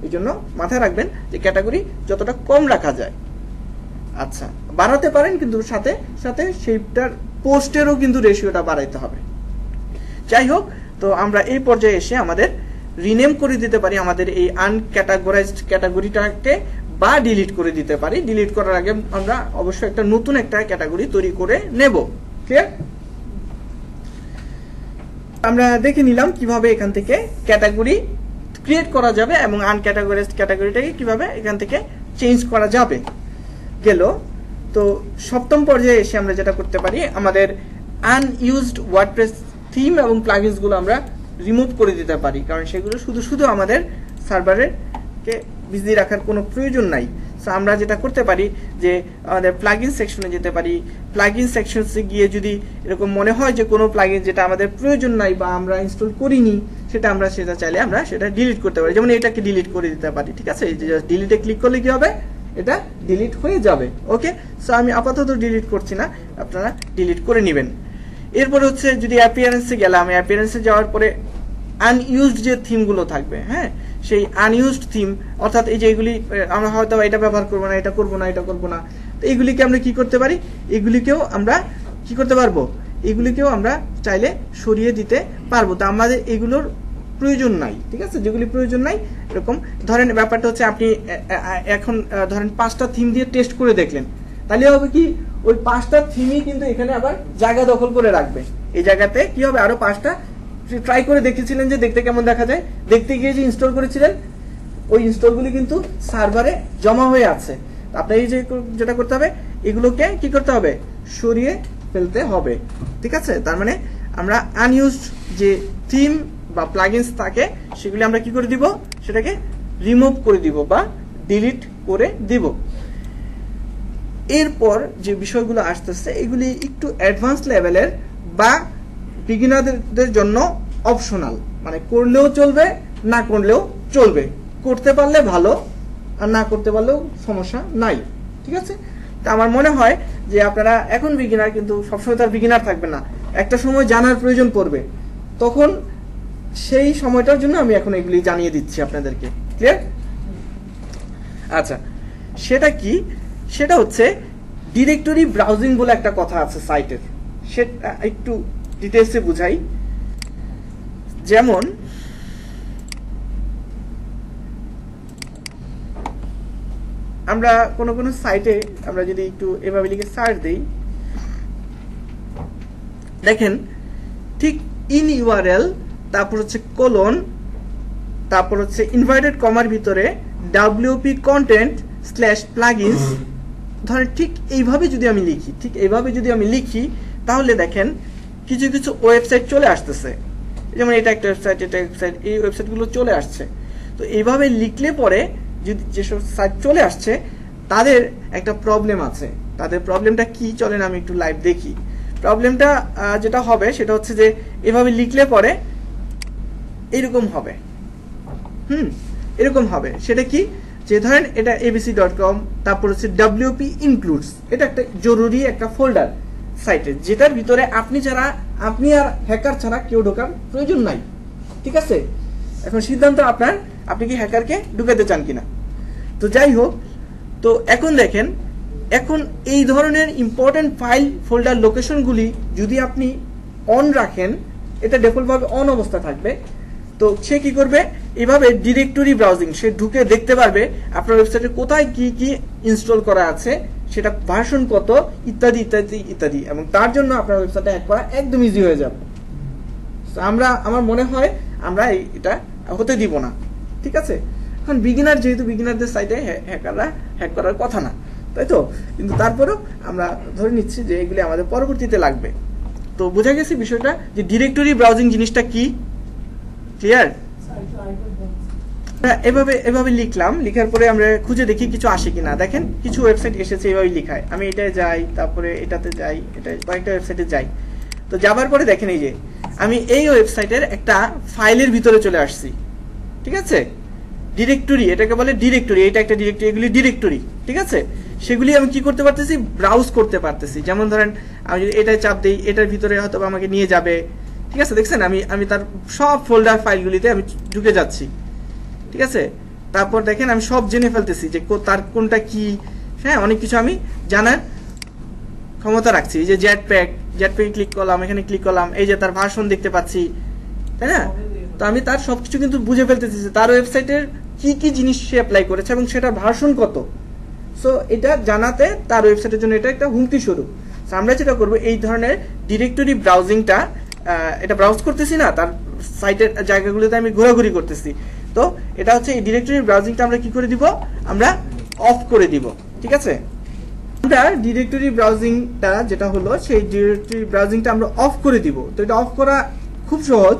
এই জন্য মাথায় রাখবেন যে ক্যাটাগরি যতটা কম রাখা যায়, আচ্ছা বাড়াতে পারেন, কিন্তু সাথে সাথে সেইটার পোস্টেরও কিন্তু রেশিওটা বাড়াইতে হবে। যাই হোক, তো আমরা এই পর্যায়ে এসে আমাদের রিনেম করে দিতে পারি আমাদের এই আনক্যাটাগরাইজড ক্যাটাগরিটাকে, বা ডিলিট করে দিতে পারি। ডিলিট করার আগে আমরা অবশ্যই একটা নতুন একটা ক্যাটাগরি তৈরি করে নেব। ক্লিয়ার? আমরা দেখে নিলাম কিভাবে এখান থেকে ক্যাটাগরি ক্রিয়েট করা যাবে এবং আনক্যাটাগরাইজড ক্যাটাগরিটাকে কিভাবে এখান থেকে চেঞ্জ করা যাবে। গেল। তো সপ্তম পর্যায়ে এসে আমরা যেটা করতে পারি, আমাদের আনইউজড ওয়ার্ডপ্রেস থিম এবং প্লাগইনস গুলো আমরা রিমুভ করে দিতে পারি, কারণ সেগুলো শুধু আমাদের সার্ভারেরকে বিজি রাখার কোনো প্রয়োজন নাই। সো আমরা যেটা করতে পারি যে আমাদের প্লাগইন সেকশনে যেতে পারি। প্লাগইন সেকশনে গিয়ে যদি এরকম মনে হয় যে কোনো প্লাগইন যেটা আমাদের প্রয়োজন নাই বা আমরা ইনস্টল করিনি, সেটা চাইলে আমরা সেটা ডিলিট করতে পারি। যেমন এটাকে ডিলিট করে দিতে পারি। ঠিক আছে? এই যে ডিলিটে ক্লিক করলে কি হবে, এটা ডিলিট হয়ে যাবে। ওকে, সো আমি আপাতত ডিলিট করছি না, আপনারা ডিলিট করে নেবেন। এরপরে হচ্ছে যদি অ্যাপিয়ারেন্সে গেলাম, অ্যাপিয়ারেন্সে যাওয়ার পরে আনইউজড যে থিমগুলো থাকবে, হ্যাঁ, সেই আনইউজড থিম, অর্থাৎ এই যে এগুলি আমরা হয়তো এটা ব্যবহার করবো না, এটা করবো না, এটা করবো না, তো এইগুলিকে আমরা কি করতে পারি, এগুলিকেও আমরা কি করতে পারবো, এগুলিকেও আমরা চাইলে সরিয়ে দিতে পারবো। তো আমাদের এগুলোর প্রয়োজন নাই। ঠিক আছে? যেগুলি প্রয়োজন নাই, এরকম ধরেন ব্যাপারটা হচ্ছে আপনি এখন ধরেন 5টা থিম দিয়ে টেস্ট করে দেখলেন, তাহলে হবে কি, ওই 5টা থিমই কিন্তু এখানে আবার জায়গা দখল করে রাখবে। এই জায়গাতে কি হবে, আরো 5টা ট্রাই করে দেখেছিলেন যে দেখতে কেমন দেখা যায়, দেখতে গিয়ে যে ইনস্টল করেছিলেন, ওই ইনস্টলগুলি কিন্তু সার্ভারে জমা হয়ে আছে। আপনার এই যে যেটা করতে হবে, এগুলোকে কি করতে হবে, সরিয়ে ফেলতে হবে। ঠিক আছে? তার মানে আমরা আনইউজড যে থিম বা প্লাগইনস থাকে, সেগুলি আমরা কি করে দিব, সেটাকে রিমুভ করে দিব বা ডিলিট করে দিব। এরপর যে বিষয়গুলো আসতেছে, এগুলি একটু অ্যাডভান্স লেভেলের বা বিগিনারদের জন্য অপশনাল, মানে করলেও চলবে, না করলেও চলবে, করতে পারলে ভালো আর না করতে পারলেও সমস্যা নাই। ঠিক আছে? তা আমার মনে হয় যে আপনারা এখন বিগিনার, কিন্তু সবসময় তার বিগিনার থাকবে না, একটা সময় জানার প্রয়োজন পড়বে, তখন সেই সময়টার জন্য আমি এখন এগুলি জানিয়ে দিচ্ছি আপনাদেরকে। ক্লিয়ার? আচ্ছা, সেটা কি, সেটা হচ্ছে ডিরেক্টরি ব্রাউজিং বলে একটা কথা আছে সাইটের, সেটা একটু ডিটেলসে বুঝাই। যেমন আমরা কোনো সাইটে আমরা যদি একটু এভাবে লিখে সার্চ দেই, দেখেন ঠিক ইন ইউআরএল, তারপর হচ্ছে কোলন, তারপর হচ্ছে ইনভার্টেড কমার ভিতরে wp content / plugins, ধরেন ঠিক এইভাবে যদি আমি লিখি, তাহলে দেখেন কিছু কিছু ওয়েবসাইট চলে আসতেছে, যেমন এটা একটা ওয়েবসাইট, এটা ওয়েবসাইট, এই ওয়েবসাইটগুলো চলে আসছে। তো এইভাবে লিখলে পরে যদি যেসব সাইট চলে আসছে তাদের একটা প্রবলেম আছে। তাদের প্রবলেমটা কি, চলেন আমি একটু লাইভ দেখি। প্রবলেমটা যেটা হবে সেটা হচ্ছে যে এভাবে লিখলে পরে এরকম হবে, এরকম হবে। সেটা কি, যে ধরেন এটা abc.com, তারপর হচ্ছে wp includes, এটা একটা জরুরি একটা ফোল্ডার সাইটে, যেটার ভিতরে আপনি আর হ্যাকার ছাড়া কেউ ঢোকার প্রয়োজন নাই। ঠিক আছে, এখন সিদ্ধান্ত আপনার, আপনি কি হ্যাকারকে ঢুকাতে চান কিনা। তো যাই হোক, তো এখন দেখেন, এখন এই ধরনের ইম্পর্টেন্ট ফাইল ফোল্ডার লোকেশনগুলি যদি আপনি অন রাখেন, এটা ডিফল্টভাবে অন অবস্থা থাকবে, তো সে কি করবে, এভাবে ডিরেক্টরি ব্রাউজিং, সে ঢুকে দেখতে পারবে আপনার ওয়েবসাইটে কোথায় কি কি ইনস্টল করা আছে, সেটা ভার্সন কত, ইত্যাদি ইত্যাদি ইত্যাদি, এবং তার জন্য আপনার ওয়েবসাইটে হ্যাক করা একদম ইজি হয়ে যাবে। আমার মনে হয় আমরা এটা হতে দিব না। ঠিক আছে, এখন যেহেতু বিগিনারদের সাইটে হ্যাকাররা হ্যাক করার কথা না, তাই তো, কিন্তু তারপরেও আমরা ধরে নিচ্ছি যে এগুলি আমাদের পরবর্তীতে লাগবে। তো বোঝা গেছে বিষয়টা, যে ডিরেক্টরি ব্রাউজিং জিনিসটা কি, ক্লিয়ার? এভাবে লিখলাম, লিখার পরে আমরা খুঁজে দেখি কিছু আসে কিনা। দেখেন কিছু ওয়েবসাইট এসেছে এভাবে লিখায়, আমি এটায় যাই, তারপরে এটাতে যাই, এটা কয়েকটা ওয়েবসাইটে যাই। তো যাবার পরে দেখেন এই যে আমি এই ওয়েবসাইটের একটা ফাইলের ভিতরে চলে আসছি। ঠিক আছে, ডিরেক্টরি, এটাকে বলে ডিরেক্টরি, এটা একটা ডিরেক্টরি, এগুলি ডিরেক্টরি। ঠিক আছে, সেগুলি আমি কি করতে পারতেছি, ব্রাউজ করতে পারতেছি। যেমন ধরেন আমি যদি এটায় চাপ দিই, এটার ভিতরে হয়তো আমাকে নিয়ে যাবে। ঠিক আছে, দেখছেন আমি তার সব ফোল্ডার ফাইলগুলিতে আমি ঢুকে যাচ্ছি। ঠিক আছে, তারপর দেখেন আমি সব জেনে ফেলতেছি যে তার কোনটা কি, হ্যাঁ, অনেক কিছু আমি জানার ক্ষমতা রাখছি। এই যে জেটপ্যাক ক্লিক করলাম, এখানে ক্লিক করলাম, এই যে তার ভার্সন দেখতে পাচ্ছি, তাই না? তো আমি তার সবকিছু কিন্তু বুঝে ফেলতেছি, তার ওয়েবসাইটের কি কি জিনিস সে অ্যাপ্লাই করেছে এবং সেটার ভার্সন কত। সো এটা জানাতে তার ওয়েবসাইটের জন্য এটা একটা হুমকি স্বরূপ। আমরা যেটা করবো, এই ধরনের ডিরেক্টরি ব্রাউজিংটা, এটা ব্রাউজ করতেছি না, তার সাইটের জায়গাগুলোতে আমি ঘোরাঘুরি করতেছি। তো এটা হচ্ছে এই ডিরেক্টরি ব্রাউজিংটা আমরা কি করে দিব, আমরা অফ করে দিব। ঠিক আছে, আমরা ডিরেক্টরি ব্রাউজিংটা যেটা হলো, সেই ডিরেক্টরি ব্রাউজিংটা আমরা অফ করে দিব। তো এটা অফ করা খুব সহজ।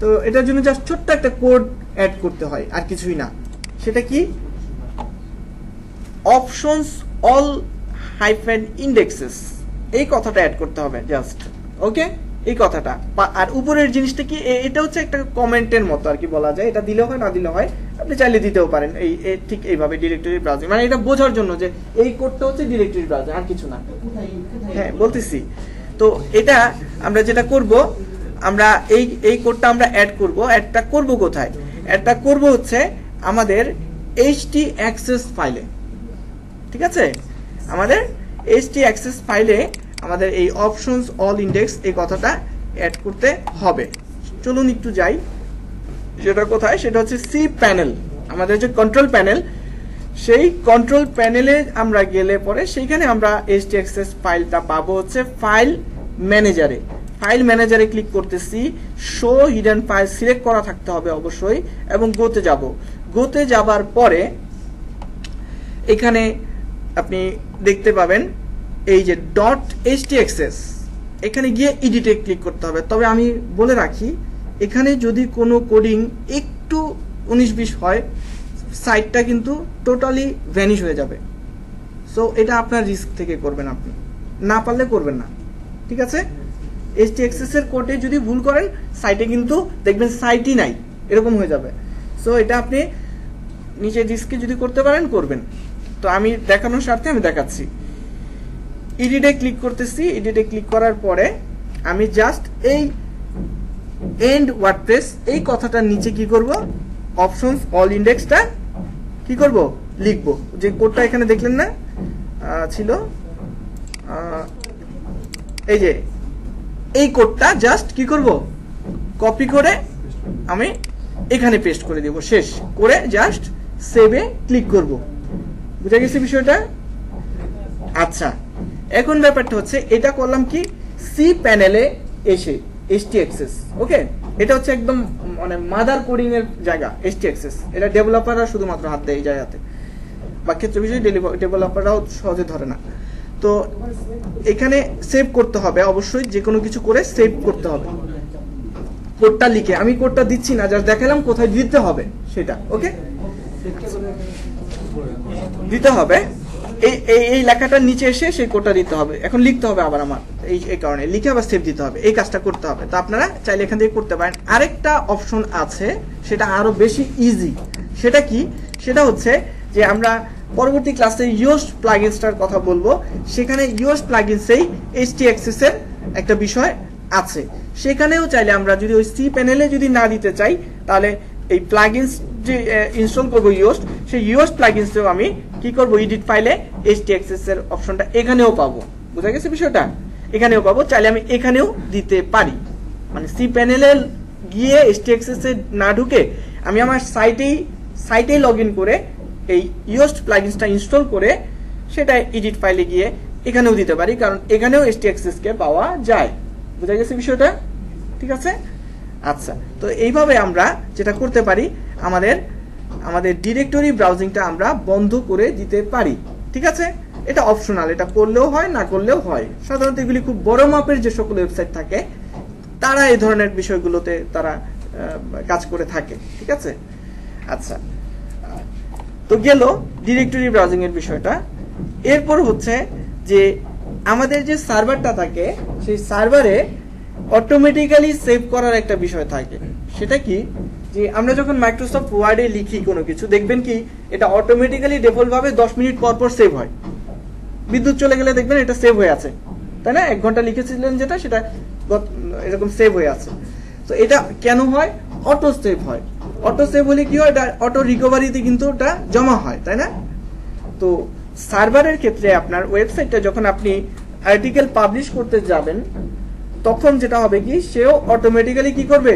তো এটার জন্য জাস্ট ছোট্ট একটা কোড অ্যাড করতে হয়, আর কিছুই না। সেটা কি, অপশনস অল -indexes, এই কথাটা অ্যাড করতে হবে জাস্ট। ওকে, এই কথাটা। আর উপরের জিনিসটা কি, এটা হচ্ছে একটা কমেন্টের মতো আর কি বলা যায়, এটা দিলে হয় না দিলে হয়, আপনি চাইলে দিতেও পারেন। ঠিক এইভাবে ডিরেক্টরি ব্রাউজিং, মানে এটা বোঝার জন্য যে এই কোডটা হচ্ছে ডিরেক্টরি ব্রাউজিং, আর কিছু না। হ্যাঁ, বলতেছি। তো এটা আমরা যেটা করব, আমরা এই কোডটা আমরা অ্যাড করব। অ্যাডটা করব কোথায়? অ্যাডটা করব হচ্ছে আমাদের htaccess ফাইলে। ঠিক আছে, আমাদের htaccess ফাইলে আমাদের এই অপশনস অল ইন্ডেক্স এই কথাটা অ্যাড করতে হবে। চলুন একটু যাই, সেটা কোথায়, সেটা হচ্ছে সি প্যানেল, আমাদের যে কন্ট্রোল প্যানেল, সেই কন্ট্রোল প্যানেলে আমরা গেলে পরে সেইখানে আমরা htaccess ফাইলটা পাবো হচ্ছে ফাইল ম্যানেজারে। ফাইল ম্যানেজারে ক্লিক করতেছি, শো হিডেন ফাইল সিলেক্ট করা থাকতে হবে অবশ্যই, এবং গোতে যাব। গোতে যাবার পরে এখানে আপনি দেখতে পাবেন এই যে .htaccess, এখানে গিয়ে এডিটে ক্লিক করতে হবে। তবে আমি বলে রাখি, এখানে যদি কোনো কোডিং একটু 19-20 হয়, সাইটটা কিন্তু টোটালি ভ্যানিশ হয়ে যাবে। সো এটা আপনার রিস্ক থেকে করবেন, আপনি না পারলে করবেন না। ঠিক আছে, htaccess এর কোডে যদি ভুল করেন, সাইটে কিন্তু দেখবেন সাইটই নাই, এরকম হয়ে যাবে। সো এটা আপনি নিচে রিস্কে যদি করতে পারেন করবেন। তো আমি দেখানোর স্বার্থে আমি দেখাচ্ছি। এডিটে ক্লিক করতেছি, এডিটে ক্লিক করার পরে আমি জাস্ট এই এন্ড ওয়ার্ডপ্রেস এই কথাটার নিচে কি করব, অপশনস অল ইন্ডেক্সটা কি করব, লিখব। যে কোডটা এখানে দেখলেন না ছিল, এই যে এই কোডটা জাস্ট কি করব, কপি করে আমি এখানে পেস্ট করে দেব। শেষ করে জাস্ট সেভে ক্লিক করব। বুঝা গেছে বিষয়টা? আচ্ছা, এখন ব্যাপারটা হচ্ছে এটা করলাম কি সি প্যানেলে এসে htaccess, ওকে? এটা হচ্ছে একদম মানে মাদার কোডিং এর জায়গা htaccess। এটা ডেভেলপাররা শুধুমাত্র হাত দেয় এই জায়গাতে, বা ক্ষেত্র বিষয়ে ডেভেলপাররাও সহজে ধরে না। তো এখানে সেভ করতে হবে, অবশ্যই যে কোনো কিছু করে সেভ করতে হবে কোডটা লিখে। আমি কোডটা দিচ্ছি না, জাস্ট দেখালাম কোথায় দিতে হবে সেটা, ওকে? দিতে হবে এই লেখাটার নিচে এসে সেই কোডটা দিতে হবে। এখন লিখতে হবে আবার আমার এই কারণে লিখে আবার সেভ দিতে হবে, এই কাজটা করতে হবে। তো আপনারা চাইলে এখান থেকে করতে পারেন। আরেকটা অপশন আছে, সেটা আরো বেশি ইজি। সেটা কি? সেটা হচ্ছে যে আমরা পরবর্তী ক্লাসে ইয়োস্ট প্লাগইনসটার কথা বলবো। সেখানে ইয়োস্ট প্লাগইনসেই htaccess এর একটা বিষয় আছে। সেখানেও চাইলে আমরা যদি ওই সি প্যানেলে যদি না দিতে চাই, তাহলে এই প্লাগইনস যে ইনস্টল করবো ইয়োস্ট, সেই ইয়োস্ট প্লাগইনসেও আমি কি করব, এডিট ফাইলে htaccess এর অপশনটা এখানেও পাবো। বুঝা গেছে বিষয়টা? এখানেও পাবো, চাইলে আমি এখানেও দিতে পারি। মানে সি প্যানেলে গিয়ে htaccess এ না ঢুকে আমি আমার সাইটেই লগ ইন করে এই ইয়োস্ট প্লাগইনসটা ইনস্টল করে সেটা এডিট ফাইলে গিয়ে এখানেও দিতে পারি, কারণ এখানেও htaccess কে পাওয়া যায়। বুঝা গেছে বিষয়টা? ঠিক আছে? আচ্ছা, তো এইভাবে আমরা যেটা করতে পারি, আমাদের ডিরেক্টরি ব্রাউজিংটা আমরা বন্ধ করে দিতে পারি। ঠিক আছে? এটা অপশনাল, এটা করলেও হয় না করলেও হয়। সাধারণত এগুলি খুব বড় মাপের যে সকল ওয়েবসাইট থাকে তারা এই ধরনের বিষয়গুলোতে তারা কাজ করে থাকে। ঠিক আছে? আচ্ছা, তো গেল ডিরেক্টরি ব্রাউজিং এর বিষয়টা। এরপর হচ্ছে যে আমাদের যে সার্ভারটা থাকে, সেই সার্ভারে অটোমেটিক্যালি সেভ করার একটা বিষয় থাকে। সেটা কি? যে আমরা যখন মাইক্রোসফট ওয়ার্ডে লিখি কোনো কিছু, দেখবেন কি এটা অটোমেটিক্যালি ডিফল্ট ভাবে 10 মিনিট পর পর সেভ হয়। বিদ্যুৎ চলে গেলে দেখবেন এটা সেভ হয়ে আছে, তাই না? 1 ঘন্টা লিখেছিলেন যেটা, সেটা এরকম সেভ হয়ে আছে। তো এটা কেন হয়? অটো সেভ হয়। অটো সেভ হলে কি হয়, এটা অটো রিকভারিতে কিন্তু এটা জমা হয়, তাই না? তো সার্ভারের ক্ষেত্রে আপনার ওয়েবসাইটটা যখন আপনি আর্টিকেল পাবলিশ করতে যাবেন, তখন যেটা হবে কি, সেও অটোমেটিক্যালি কি করবে,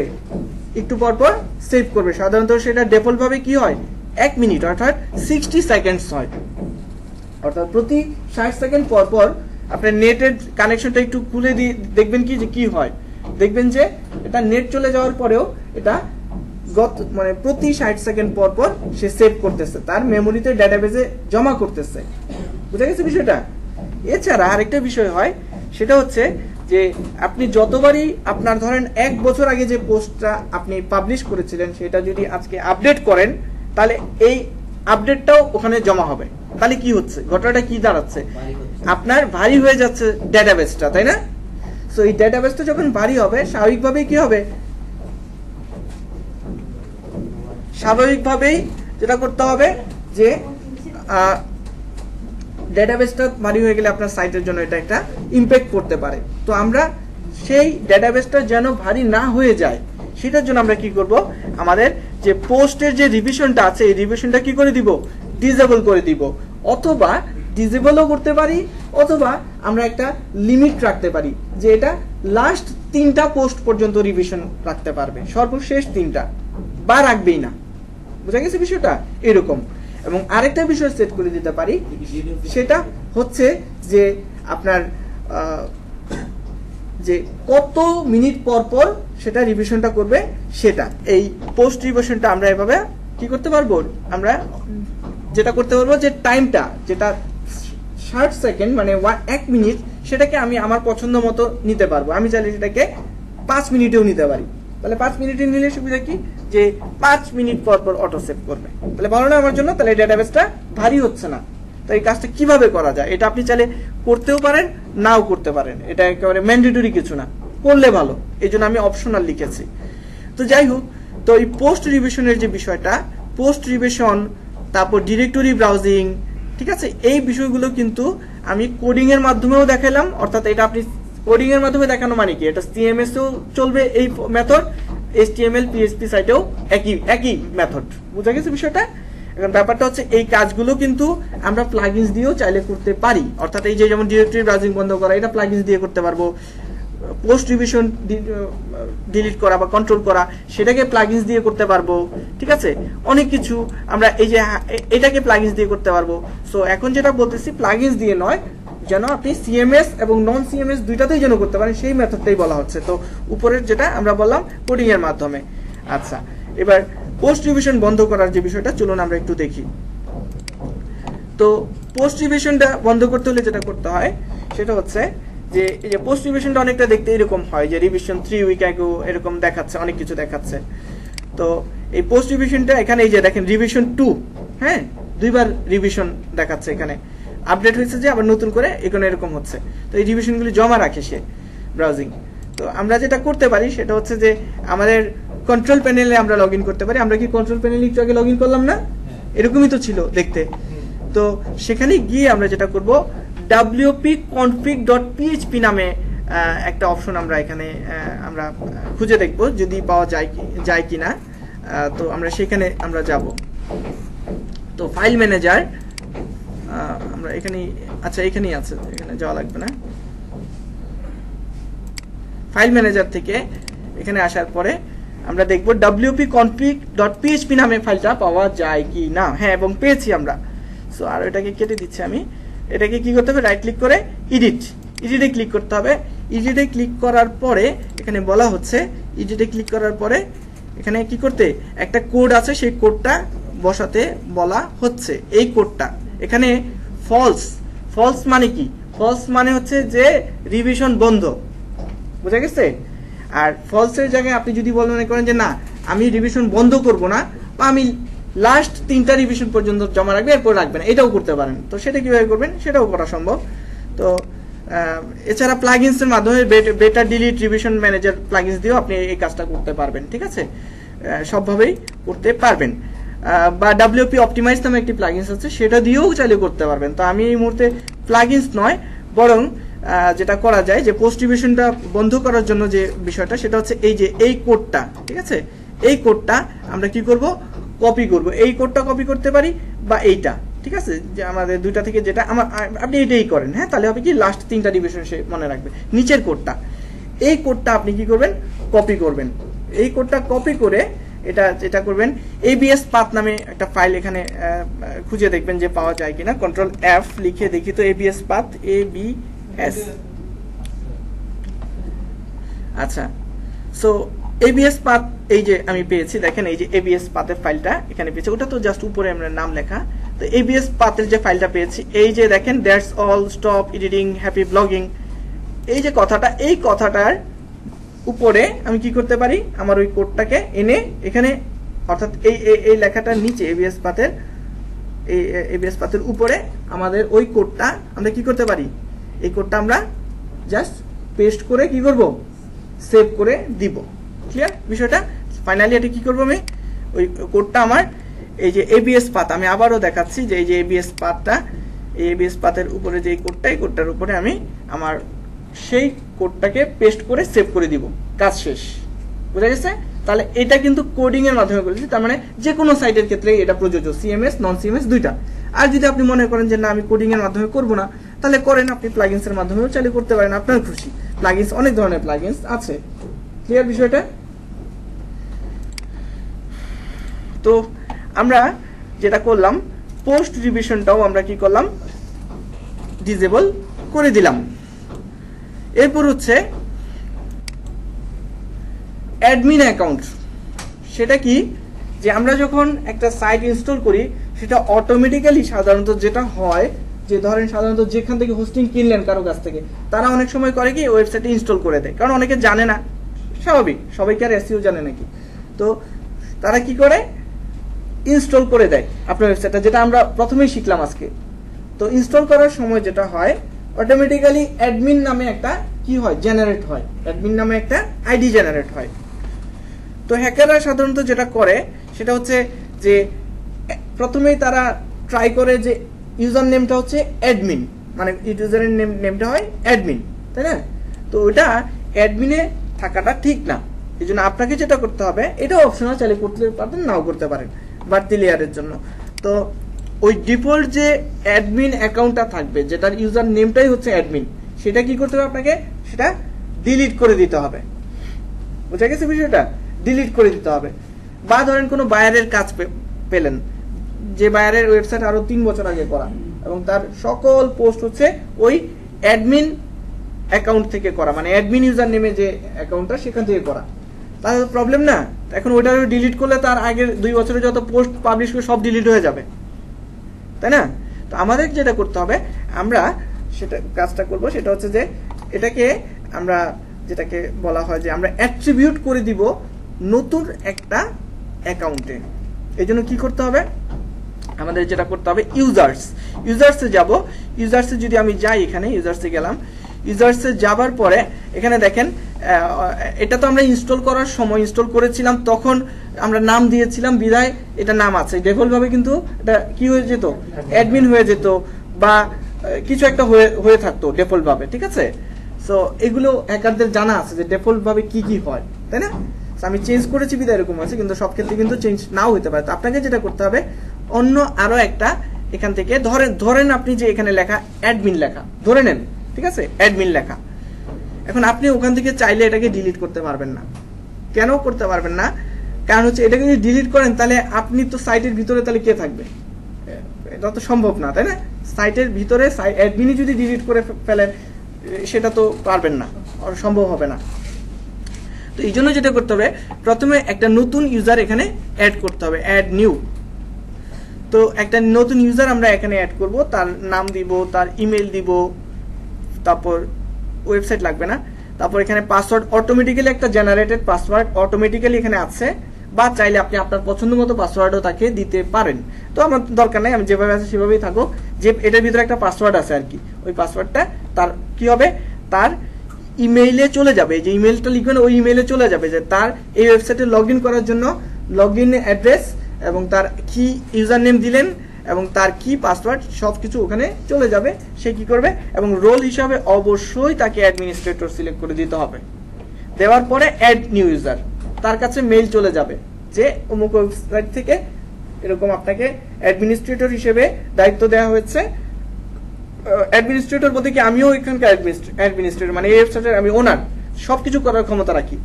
একটু পর পর সেভ করবে। সাধারণত সেটা ডিফল্ট ভাবে কি হয়, 1 মিনিট অর্থাৎ 60 সেকেন্ডস হয়। অর্থাৎ প্রতি 60 সেকেন্ড পর পর আপনার নেটের কানেকশনটা একটু খুলে দিয়ে দেখবেন কি যে কি হয়। দেখবেন যে এটা নেট চলে যাওয়ার পরেও এটা মানে প্রতি 60 সেকেন্ড পর পর সে সেভ করতেছে, তার মেমোরিতে ডেটাবেজে জমা করতেছে। বুঝা গেছে বিষয়টা? এছাড়া আরেকটা বিষয় হয়, সেটা হচ্ছে যে আপনি যতবারই আপনার ধরেন 1 বছর আগে যে পোস্টটা আপনি পাবলিশ করেছিলেন, সেটা যদি আজকে আপডেট করেন, তাহলে এই আপডেটটাও ওখানে জমা হবে। তাহলে কি হচ্ছে, ঘটনাটা কি দাঁড়াচ্ছে, আপনার ভারী হয়ে যাচ্ছে ডেটাবেসটা, তাই না? সো এই ডেটাবেসটা যখন ভারী হবে, স্বাভাবিকভাবেই কি হবে, স্বাভাবিকভাবেই যেটা করতে হবে যে ডেটাবেসটা ভারী হয়ে গেলে আপনার সাইটের জন্য এটা একটা ইমপ্যাক্ট করতে পারে। তো আমরা সেই ডেটাবেসটা যেন ভারী না হয়ে যায়, সেটার জন্য আমরা কি করব, আমাদের যে পোস্টের যে রিভিশনটা আছে, এই রিভিশনটা কি করে দিব, ডিসেবল করে দিব। অথবা ডিসেবলও করতে পারি, অথবা আমরা একটা লিমিট রাখতে পারি যে এটা লাস্ট 3টা পোস্ট পর্যন্ত রিভিশন রাখতে পারবে, সর্বশেষ 3টা বা রাখবেই না। বুঝা গেছে বিষয়টা? এরকম। এবং আরেকটা বিষয় সেট করে দিতে পারি, সেটা হচ্ছে যে আপনার যে কত মিনিট পর পর সেটা রিভিশনটা করবে, সেটা এই পোস্ট রিভিশনটা আমরা এভাবে কি করতে পারবো, আমরা যেটা করতে পারবো যে টাইমটা যেটা 60 সেকেন্ড মানে 1 মিনিট, সেটাকে আমি আমার পছন্দ মতো নিতে পারবো। আমি চাইলে সেটাকে 5 মিনিটেও নিতে পারি। তাহলে 5 মিনিটে নিলে সুবিধা কি, যে 5 মিনিট পর পর অটো সেভ করবে। তাহলে ভালো না আমার জন্য, তাহলে ডেটাবেসটা ভারী হচ্ছে না। তো এই কাজটা কিভাবে করা যায়, এটা আপনি চাইলে করতেও পারেন, নাও করতে পারেন, এটা একেবারে ম্যান্ডেটরি কিছু না, করলে ভালো, এই জন্য আমি অপশনাল লিখেছি। তো যাই হোক, তো এই পোস্ট রিভিশনের যে বিষয়টা, পোস্ট রিভিশন, তারপর ডিরেক্টরি ব্রাউজিং, ঠিক আছে, এই বিষয়গুলো কিন্তু আমি কোডিং এর মাধ্যমেও দেখালাম। অর্থাৎ এটা আপনি কোডিং এর মাধ্যমে দেখানো মানে কি, এটা CMS এও চলবে এই মেথড, HTML PHP সাইটেও একই মেথড। বুঝা গেছে বিষয়টা? এখন ব্যাপারটা হচ্ছে এই কাজগুলো কিন্তু আমরা প্লাগইনস দিয়েও চাইলে করতে পারি। অর্থাৎ এই যে যেমন ডিরেক্টরি ব্রাউজিং বন্ধ করা, এটা প্লাগইনস দিয়ে করতে পারবো। পোস্ট রিভিশন ডিলিট করা বা কন্ট্রোল করা, সেটাকে প্লাগইনস দিয়ে করতে পারবো। ঠিক আছে, অনেক কিছু আমরা এই যে এটাকে প্লাগইনস দিয়ে করতে পারবো। সো এখন যেটা বলতেছি, প্লাগইনস দিয়ে নয়, যেন আপনি সিএমএস এবং নন সিএমএস দুইটাতেই যেন করতে পারেন, সেই মেথডটাই বলা হচ্ছে। তো উপরের যেটা আমরা বললাম কোডিং এর মাধ্যমে। আচ্ছা, এবার পোস্ট রিভিশন বন্ধ করার যে বিষয়টা, চলুন আমরা একটু দেখি। তো পোস্ট রিভিশনটা বন্ধ করতে হলে যেটা করতে হয় সেটা হচ্ছে যে এই যে পোস্ট রিভিশনটা অনেকটা দেখতে এরকম হয়, যে রিভিশন 3 উইক আগেও এরকম দেখাচ্ছে, অনেক কিছু দেখাচ্ছে। তো এই পোস্ট রিভিশনটা এখানে এই যে দেখেন রিভিশন 2, হ্যাঁ, দুইবার রিভিশন দেখাচ্ছে, এখানে আপডেট হয়েছে যে আবার নতুন করে এখানে এরকম হচ্ছে। তো এই রিভিশনগুলি জমা রাখে সে ব্রাউজিং। তো আমরা যেটা করতে পারি সেটা হচ্ছে যে আমাদের কন্ট্রোল প্যানেলে আমরা লগ ইন করতে পারি। আমরা কি কন্ট্রোল প্যানেলে একটু আগে লগ ইন করলাম না? এরকমই তো ছিল দেখতে। তো সেখানে গিয়ে আমরা যেটা করব, wp-config.php নামে একটা অপশন আমরা এখানে আমরা খুঁজে দেখব যদি পাওয়া যায় কিনা। তো আমরা সেখানে আমরা যাব। তো ফাইল ম্যানেজার আমরা এখানে, আচ্ছা এখানেই আছে, এখানে যাওয়া লাগবে না। ফাইল ম্যানেজার থেকে এখানে আসার পরে আমরা দেখব wp-config.php নামে ফাইলটা পাওয়া যায় কি না। হ্যাঁ, এবং পেয়েছি আমরা। সো আর এটাকে কেটে দিচ্ছি আমি। এটাকে কি করতে হবে, রাইট ক্লিক করে এডিটে ক্লিক করতে হবে। এডিটে ক্লিক করার পরে এখানে বলা হচ্ছে, এডিটে ক্লিক করার পরে এখানে কি করতে, একটা কোড আছে, সেই কোডটা বসাতে বলা হচ্ছে। এই কোডটা এখানে ফলস মানে কি? ফলস মানে হচ্ছে যে রিভিশন বন্ধ, বুঝা গেছে? আর ফলসের জায়গায় আপনি যদি মনে করেন যে না আমি রিভিশন বন্ধ করব না, বা আমি লাস্ট 3টা রিভিশন পর্যন্ত জমা রাখবে, এরপর রাখবে না, এটাও করতে পারেন। তো সেটা কিভাবে করবেন, সেটাও করা সম্ভব। তো এছাড়া প্লাগইনস এর মাধ্যমে বেটা ডিলিট রিভিশন ম্যানেজার প্লাগইনস দিয়েও আপনি এই কাজটা করতে পারবেন। ঠিক আছে, সবভাবেই করতে পারবেন। বা WP অপটিমাইজ নামে একটি প্লাগইনস আছে, সেটা দিয়েও চাইলে করতে পারবেন। তো আমি এই মুহূর্তে প্লাগইনস নয়, বরং যেটা করা যায় যে পোস্ট রিভিশনটা বন্ধ করার জন্য যে বিষয়টা, সেটা হচ্ছে এই যে এই কোডটা। ঠিক আছে, এই কোডটা আমরা কি করব, কপি করব। এই কোডটা কপি করতে পারি, বা এইটা। ঠিক আছে, যে আমাদের দুইটা থেকে যেটা আপনি এইটাই করেন। হ্যাঁ, তাহলে হবে কি লাস্ট 3টা রিভিশন সে মনে রাখবে। নিচের কোডটা, এই কোডটা আপনি কি করবেন, কপি করবেন। এই কোডটা কপি করে এটা করবেন, abs path নামে একটা ফাইল এখানে খুঁজে দেখবেন যে পাওয়া যায় কিনা। কন্ট্রোল F লিখে দেখি তো, abs path, abs। আচ্ছা, সো abs path এই যে আমি পেয়েছি, দেখেন এই যে abs path এর ফাইলটা এখানে পেয়েছি। ওটা তো জাস্ট উপরে আমরা নাম লেখা। তো abs path এর যে ফাইলটা পেয়েছি, এই যে দেখেন that's all, stop editing, happy blogging, এই যে কথাটা, এই কথাটার উপরে আমি কি করতে পারি, আমার ওই কোডটাকে এনে এখানে, অর্থাৎ এই লেখাটার নিচে abs path-এর উপরে আমাদের ওই কোডটা আমরা কি করতে পারি, এই কোডটা আমরা জাস্ট পেস্ট করে কি করব, সেভ করে দিব। ক্লিয়ার বিষয়টা? ফাইনালি এটা কি করব, আমি ওই কোডটা আমার এই যে abs path, আমি আবারও দেখাচ্ছি যে এই যে abs path-টা, এই abs path-এর উপরে যে কোডটা, এই কোডটার উপরে আমি আমার সেই কোডটাকে পেস্ট করে সেভ করে দিব, কাজ শেষ। বুঝা গেছে? তাহলে এটা কিন্তু কোডিং এর মাধ্যমে করেছি, তার মানে যে কোনো সাইটের ক্ষেত্রে এটা প্রযোজ্য, সিএমএস নন সিএমএস দুইটা। আর যদি আপনি মনে করেন যে না আমি কোডিং এর মাধ্যমে করব না, তাহলে করেন, আপনি প্লাগইনস এর মাধ্যমেও চালু করতে পারেন, আপনার খুশি। প্লাগইনস, অনেক ধরনের প্লাগইনস আছে। ক্লিয়ার বিষয়টা? তো আমরা যেটা করলাম, পোস্ট রিভিশনটাও আমরা কি করলাম, ডিসেবল করে দিলাম। এরপর হচ্ছে অ্যাডমিন অ্যাকাউন্ট। সেটা কি, যে আমরা যখন একটা সাইট ইনস্টল করি, সেটা অটোমেটিক্যালি সাধারণত যেটা হয়, যে ধরেন সাধারণত যেখান থেকে হোস্টিং কিনলেন কারো কাছ থেকে, তারা অনেক সময় করে কি ওয়েবসাইটে ইনস্টল করে দেয়, কারণ অনেকে জানে না, স্বাভাবিক, সবাইকে আর এসইও জানে নাকি। তো তারা কি করে, ইনস্টল করে দেয় আপনার ওয়েবসাইটটা, যেটা আমরা প্রথমেই শিখলাম আজকে। তো ইনস্টল করার সময় যেটা হয়, অটোমেটিক্যালি অ্যাডমিন নামে একটা কি হয়, জেনারেট হয়, অ্যাডমিন নামে একটা আইডি জেনারেট হয়। তো হ্যাকাররা সাধারণত যেটা করে সেটা হচ্ছে যে প্রথমেই তারা ট্রাই করে যে ইউজার নেমটা হচ্ছে অ্যাডমিন, মানে ইউজারের নেমটা হয় অ্যাডমিন, তাই না? তো ওটা অ্যাডমিনে থাকাটা ঠিক না। এই জন্য আপনাকে যেটা করতে হবে, এটা অপশনাল, চাইলে করতে পারবেন, নাও করতে পারেন বাড়তি লেয়ারের জন্য। তো ওই ডিফল্ট যে অ্যাডমিন অ্যাকাউন্টটা থাকবে, যেটার ইউজার নেমটাই হচ্ছে অ্যাডমিন, সেটা কি করতে হবে আপনাকে, সেটা ডিলিট করে দিতে হবে। বুঝা গেছে বিষয়টা? ডিলিট করে দিতে হবে। বা ধরেন কোনো বায়ারের কাজ পেলেন, যে বায়ারের ওয়েবসাইট আরো 3 বছর আগে করা এবং তার সকল পোস্ট হচ্ছে ওই অ্যাডমিন অ্যাকাউন্ট থেকে করা, মানে অ্যাডমিন ইউজার নেমে যে অ্যাকাউন্টটা সেখান থেকে করা, তাহলে প্রবলেম না? এখন ওইটা ডিলিট করলে তার আগের 2 বছরের যত পোস্ট পাবলিশ করে সব ডিলিট হয়ে যাবে, তাই না? তো আমাদের যেটা করতে হবে, আমরা সেটা কাজটা করব, সেটা হচ্ছে যে এটাকে আমরা যেটাকে বলা হয় যে আমরা অ্যাট্রিবিউট করে দিব নতুন একটা অ্যাকাউন্টে। এই জন্য কি করতে হবে, আমাদের যেটা করতে হবে ইউজার্সে যাব। ইউজার্সে যদি আমি যাই, এখানে ইউজার্সে গেলাম, ইউজার্সে যাবার পরে এখানে দেখেন এটা তো আমরা ইনস্টল করার সময় ইনস্টল করেছিলাম, তখন আমরা নাম দিয়েছিলাম বিদায় এটা নাম আছে। ডিফল্ট ভাবে কিন্তু এটা কি হয়ে যেত, অ্যাডমিন হয়ে যেত বা কিছু একটা হয়ে থাকতো ডিফল্ট ভাবে, ঠিক আছে? সো এগুলো হ্যাকারদের জানা আছে যে ডিফল্ট ভাবে কি কি হয়, তাই না? আমি চেঞ্জ করেছি বিদায় এরকম আছে, কিন্তু সব ক্ষেত্রে কিন্তু চেঞ্জ নাও হতে পারে। তো আপনাকে যেটা করতে হবে, অন্য আরো একটা এখান থেকে ধরেন আপনি যে এখানে লেখা অ্যাডমিন লেখা ধরে নেন, ঠিক আছে? অ্যাডমিন লেখা। এখন আপনি ওখান থেকে চাইলে এটাকে ডিলিট করতে পারবেন না। কেন করতে পারবেন না? কারণ হচ্ছে এটাকে যদি ডিলিট করেন তাহলে আপনি তো সাইটের ভিতরে তাহলে কে থাকবে? এটা তো সম্ভব না, তাই না? সাইটের ভিতরে অ্যাডমিনই যদি ডিলিট করে ফেলেন সেটা তো পারবেন না, সম্ভব হবে না। তো এই জন্য যেটা করতে হবে, প্রথমে একটা নতুন ইউজার এখানে অ্যাড করতে হবে, অ্যাড নিউ। তো একটা নতুন ইউজার আমরা এখানে অ্যাড করব, তার নাম দিব, তার ইমেল দিব, তারপর ওয়েবসাইট লাগবে না, তারপর এখানে পাসওয়ার্ড অটোমেটিক্যালি একটা জেনারেটেড পাসওয়ার্ড অটোমেটিক্যালি এখানে আছে, বা চাইলে আপনি আপনার পছন্দ মতো পাসওয়ার্ডও তাকে দিতে পারেন। তো আমার দরকার নাই, আমি যেভাবে আছে সেভাবেই থাকো, যে এটার ভিতরে একটা পাসওয়ার্ড আছে আর কি, ওই পাসওয়ার্ডটা তার কি হবে, তার ইমেইলে চলে যাবে। যে ইমেলটা লিখবেন ওই ইমেইলে চলে যাবে, যে তার এই ওয়েবসাইটে লগ ইন করার জন্য লগ ইন অ্যাড্রেস এবং তার কি ইউজার নেম দিলেন এবং তার কি পাসওয়ার্ড সবকিছু ওখানে চলে যাবে। সে কি করবে, এবং রোল হিসাবে অবশ্যই তাকে অ্যাডমিনিস্ট্রেটর সিলেক্ট করে দিতে হবে। দেওয়ার পরে অ্যাড নিউ ইউজার, তার কাছে মেইল চলে যাবে যে অমুক ওয়েবসাইট থেকে এরকম আপনাকে অ্যাডমিনিস্ট্রেটর হিসেবে দায়িত্ব দেওয়া হয়েছে। অ্যাডমিনিস্ট্রেটর বলতে কি আমিও এখানকার অ্যাডমিনিস্ট্রেটর, মানে এই ওয়েবসাইটের আমি ওনার, সবকিছু করার ক্ষমতা রাখি,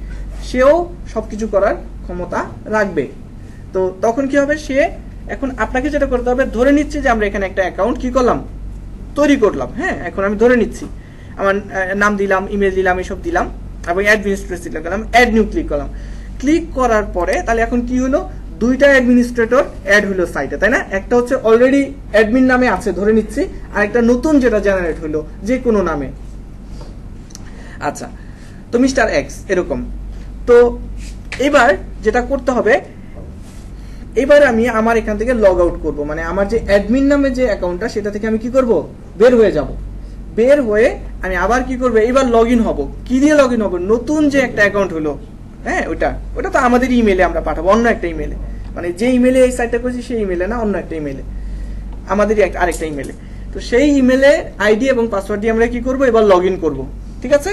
সেও সবকিছু করার ক্ষমতা রাখবে। তো তখন কি হবে, সে এখন আপনাকে যেটা করতে হবে, ধরে নিচ্ছে যে আমরা এখানে একটা অ্যাকাউন্ট কি করলাম, তৈরি করলাম। হ্যাঁ, এখন আমি ধরে নিচ্ছি আমার নাম দিলাম, ইমেল দিলাম, এসব দিলাম এবং অ্যাডমিনিস্ট্রেটর সিলেক্ট করলাম, অ্যাড নিউ ক্লিক করলাম। ক্লিক করার পরে তাহলে এখন কি হলো, দুইটা অ্যাডমিনিস্ট্রেটর অ্যাড হলো সাইটে, তাই না? একটা হচ্ছে অলরেডি অ্যাডমিন নামে আছে ধরে নিচ্ছি, আর একটা নতুন যেটা জেনারেট হলো যে কোনো নামে। আচ্ছা, তো মিস্টার এক্স এরকম। তো এবার যেটা করতে হবে, এবার আমি আমার এখান থেকে লগ আউট করব, মানে আমার যে অ্যাডমিন নামে যে অ্যাকাউন্টটা সেটা থেকে আমি কি করব, বের হয়ে যাব। বের হয়ে আমি আবার কি করব, এবার লগ ইন হবো। কি দিয়ে লগ ইন হবো, নতুন যে একটা অ্যাকাউন্ট হলো, হ্যাঁ ওটা তো আমাদের ইমেলে আমরা পাঠাবো, অন্য একটা ইমেলে, মানে যে ইমেলে এই সাইটটা করেছি সেই ইমেলে না, অন্য একটা ইমেলে, আমাদেরই আরেকটা ইমেলে। তো সেই ইমেলে আইডি এবং পাসওয়ার্ড দিয়ে আমরা কি করব, এবার লগ ইন করবো, ঠিক আছে?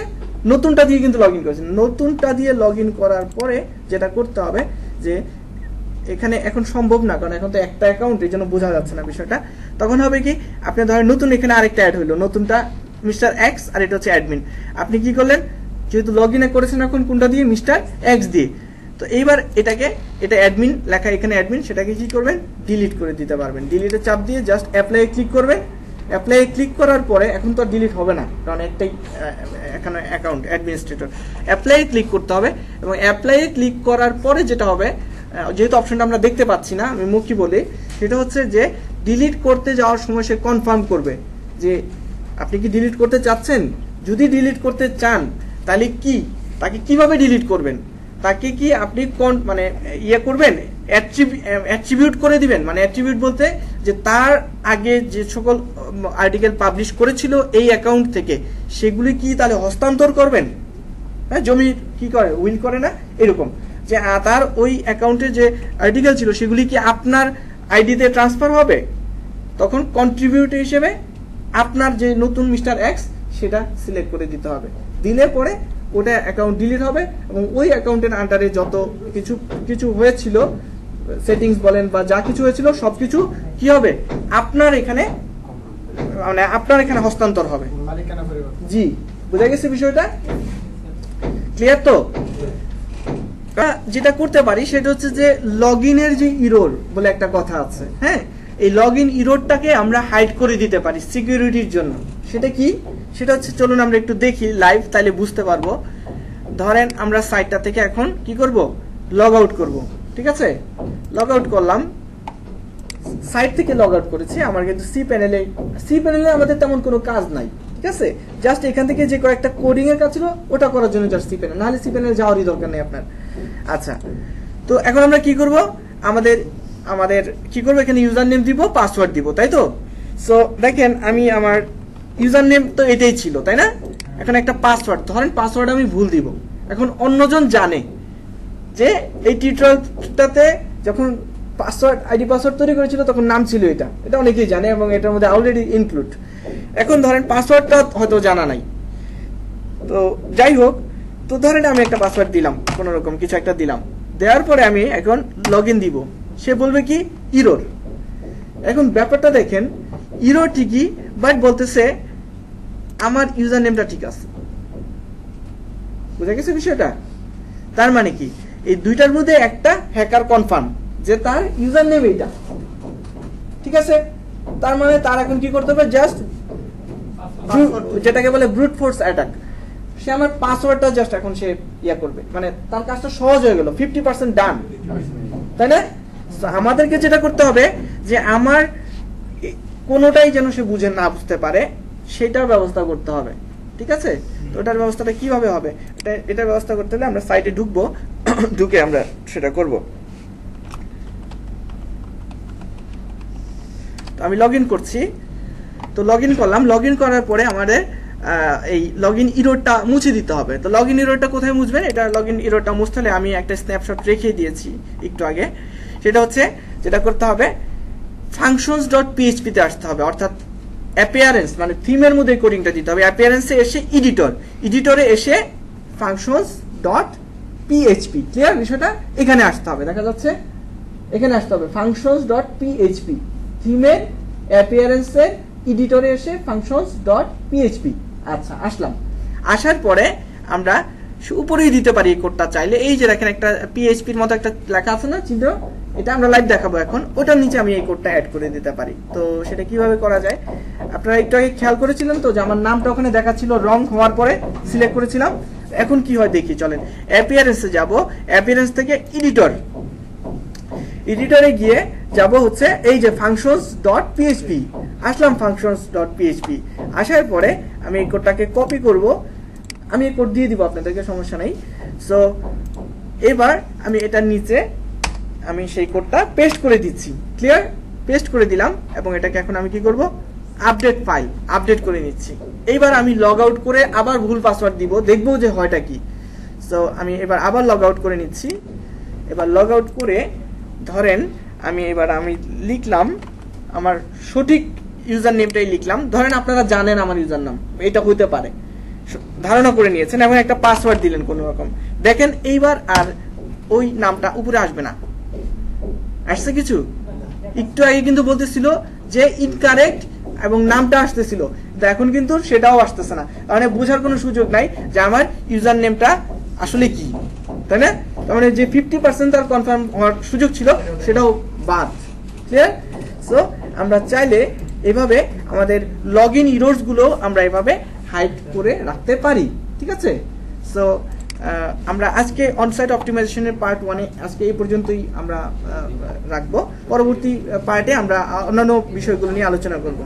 নতুনটা দিয়ে কিন্তু লগ ইন করেছি। নতুনটা দিয়ে লগ ইন করার পরে যেটা করতে হবে, যে এখানে এখন সম্ভব না, কারণ এখন তো একটা অ্যাকাউন্ট, এই জন্য বোঝা যাচ্ছে না বিষয়টা। তখন হবে কি, আপনি ধরেন নতুন এখানে আরেকটা অ্যাড হইলো, নতুনটা মিস্টার এক্স আর এটা হচ্ছে অ্যাডমিন। আপনি কি করলেন, যেহেতু লগ ইনে করেছেন এখন কোনটা দিয়ে, মিস্টার এক্স দিয়ে, তো এইবার এটা অ্যাডমিন লেখা এখানে অ্যাডমিন, সেটাকে কি করবেন, ডিলিট করে দিতে পারবেন। ডিলিটে চাপ দিয়ে জাস্ট অ্যাপ্লাই ক্লিক করবেন। অ্যাপ্লাই ক্লিক করার পরে এখন তো ডিলিট হবে না, কারণ একটাই এখানে অ্যাকাউন্ট অ্যাডমিনিস্ট্রেটর। অ্যাপ্লাই ক্লিক করতে হবে, এবং অ্যাপ্লাই ক্লিক করার পরে যেটা হবে, যেহেতু অপশনটা আমরা দেখতে পাচ্ছি না, আমি মুখী বলি, সেটা হচ্ছে যে ডিলিট করতে যাওয়ার সময় সে কনফার্ম করবে যে আপনি কি ডিলিট করতে চাচ্ছেন। যদি ডিলিট করতে চান তাহলে তাকে কিভাবে ডিলিট করবেন, তাকে কি আপনি মানে করবেন, অ্যাট্রিবিউট করে দিবেন। মানে অ্যাট্রিবিউট বলতে যে তার আগে যে সকল আর্টিকেল পাবলিশ করেছিল এই অ্যাকাউন্ট থেকে, সেগুলি কি তাহলে হস্তান্তর করবেন। হ্যাঁ, জমি কি করে, উইল করে না, এরকম যে তার ওই অ্যাকাউন্টে যে আর্টিকেল ছিল সেগুলি কি আপনার আইডিতে ট্রান্সফার হবে। তখন কন্ট্রিবিউট হিসেবে আপনার যে নতুন মিস্টার এক্স সেটা সিলেক্ট করে দিতে হবে। দিলে পরে ওটা অ্যাকাউন্ট ডিলিট হবে, এবং ওই অ্যাকাউন্টের আন্ডারে যত কিছু হয়েছিল, সেটিংস বলেন বা যা কিছু হয়েছিল, সবকিছু কি হবে, আপনার এখানে হস্তান্তর হবে। জি, বুঝা গেছে বিষয়টা? ক্লিয়ার তো? যেটা করতে পারি সেটা হচ্ছে যে লগইনের যে ইরর বলে একটা কথা আছে, হ্যাঁ, এই লগইন ইররটাকে আমরা হাইড করে দিতে পারি সিকিউরিটির জন্য। সেটা কি? সেটা হচ্ছে, চলুন আমরা একটু দেখি লাইভ, তাহলে বুঝতে পারবো। ধরেন আমরা সাইটটা থেকে এখন কি করব, লগ আউট করব। ঠিক আছে, লগ আউট করলাম, সাইট থেকে লগ আউট করেছি। আমার কিন্তু সি প্যানেলে আমাদের তেমন কোনো কাজ নাই। ঠিক আছে, জাস্ট এখান থেকে যে কয়েকটা কোডিং এর কাজ ছিল ওটা করার জন্য জাস্ট সি প্যানেল, নাহলে সি প্যানেলে যাওয়ারই দরকার নেই আপনার। আচ্ছা, তো এখন আমরা কি করব, আমাদের কি করব, এখানে ইউজার নেম দিব, পাসওয়ার্ড দিব, তাই তো? সো দেখেন, আমি আমার ইউজার নেম তো এটাই ছিল, তাই না? এখন একটা পাসওয়ার্ড, ধরেন পাসওয়ার্ড আমি ভুল দিব। এখন অন্যজন জানে যে এই টিউটোরিয়ালটাতে যখন আইডি পাসওয়ার্ড তৈরি করেছিল তখন নাম ছিল এটা অনেকেই জানে এবং এটার মধ্যে অলরেডি ইনক্লুড। এখন ধরেন পাসওয়ার্ডটা হয়তো জানা নাই, তো যাই হোক, তো ধরেন আমি একটা পাসওয়ার্ড দিলাম, কোন রকম কিছু একটা দিলাম, দেওয়ার পরে আমি এখন লগইন দিব। সে বলবে কি ইরর। এখন ব্যাপারটা দেখেন, ইরর ঠিকই, বাট বলতেছে আমার ইউজার নেমটা ঠিক আছে। বুঝা গেছে বিষয়টা? তার মানে কি, এই দুইটার মধ্যে একটা হ্যাকার কনফার্ম যে তার ইউজার নেম এইটা, ঠিক আছে? তার মানে তার এখন কি করতে হবে, জাস্ট যেটাকে বলে ব্রুট ফোর্স অ্যাটাক। সে আমার পাসওয়ার্ডটা জাস্ট এখন সে ইয়া করবে, মানে তার কাজটা সহজ হয়ে গেল, 50% ডান, তাই না? আমাদেরকে যেটা করতে হবে যে আমার কোনোটাই যেন সে বুঝে না বুঝতে পারে, সেটার ব্যবস্থা করতে হবে। ঠিক আছে, তো ওটার ব্যবস্থাটা কিভাবে হবে, এটার ব্যবস্থা করতে হলে আমরা সাইটে ঢুকবো, ঢুকে আমরা সেটা করব। তো আমি লগ ইন করছি, তো লগ ইন করলাম। লগ ইন করার পরে আমাদের এই লগ ইন ইররটা মুছে দিতে হবে। তো লগ ইন ইররটা কোথায় মুছবেন? এটা লগ ইন ইররটা মুছতে হলে আমি একটা স্ন্যাপশট রেখে দিয়েছি একটু আগে। সেটা হচ্ছে, যেটা করতে হবে, functions.php তে আসতে হবে, অর্থাৎ অ্যাপিয়ারেন্স মানে থিমের মধ্যে কোডিংটা দিতে হবে। অ্যাপিয়ারেন্সে এসে এডিটরে এসে functions.php, ক্লিয়ার বিষয়টা? এখানে আসতে হবে, দেখা যাচ্ছে এখানে আসতে হবে functions.php, থিমের অ্যাপিয়ারেন্সে এডিটরে এসে functions.php। আচ্ছা, আসলাম। আসার পরে আমরা উপরেই দিতে পারি এই কোডটা চাইলে। এই যে দেখেন একটা পিএইচপির মতো একটা লেখা আছে না, চিত্র, এটা আমরা লাইভ দেখাবো এখন। ওটার নিচে আমি এই কোডটা অ্যাড করে দিতে পারি। তো সেটা কিভাবে করা যায়, আপনারা একটু আগে খেয়াল করেছিলেন তো যে আমার নামটা ওখানে দেখাচ্ছিল রং হওয়ার পরে সিলেক্ট করেছিলাম। এখন কি হয় দেখি, চলেন অ্যাপিয়ারেন্সে যাব। অ্যাপিয়ারেন্স থেকে এডিটরে গিয়ে যাব হচ্ছে এই যে functions.php। আসলাম functions.php। আসার পরে আমি এই কোডটাকে কপি করব, আমি এই কোড দিয়ে দিব আপনাদেরকে, সমস্যা নেই। সো এবার আমি এটার নিচে আমি সেই কোডটা পেস্ট করে দিচ্ছি, ক্লিয়ার? পেস্ট করে দিলাম এবং এটাকে এখন আমি কি করব, আপডেট করে নিচ্ছি। এইবার আমি লগ আউট করে আবার ভুল পাসওয়ার্ড দিব, দেখবো যে হয়টা কি। সো আমি এবার আবার লগ আউট করে নিচ্ছি। এবার লগ আউট করে ধরেন আমি লিখলাম আমার সঠিক ইউজার নেমটাই লিখলাম। ধরেন আপনারা জানেন আমার ইউজার নাম এটা হতে পারে, ধারণা করে নিয়েছেন, এবং একটা পাসওয়ার্ড দিলেন কোন রকম। দেখেন এইবার আর ওই নামটা উপরে আসবে না। আসছে কিছু? একটু আগে কিন্তু বলতেছিল যে ইনকারেক্ট এবং নামটা আসতেছিল, এখন কিন্তু সেটাও আসতেছে না। মানে বোঝার কোনো সুযোগ নাই যে আমার ইউজার নেমটা আসলে কি, তাই না? তার মানে যে 50% তার কনফার্ম হওয়ার সুযোগ ছিল সেটাও বাদ, ক্লিয়ার? সো আমরা চাইলে এভাবে আমাদের লগ ইন ইরর্স গুলো আমরা এভাবে হাইড করে রাখতে পারি, ঠিক আছে? সো আমরা আজকে অনসাইট অপটিমাইজেশনের পার্ট 1 আজকে এই পর্যন্তই আমরা রাখবো। পরবর্তী পার্টে আমরা অন্যান্য বিষয়গুলো নিয়ে আলোচনা করব।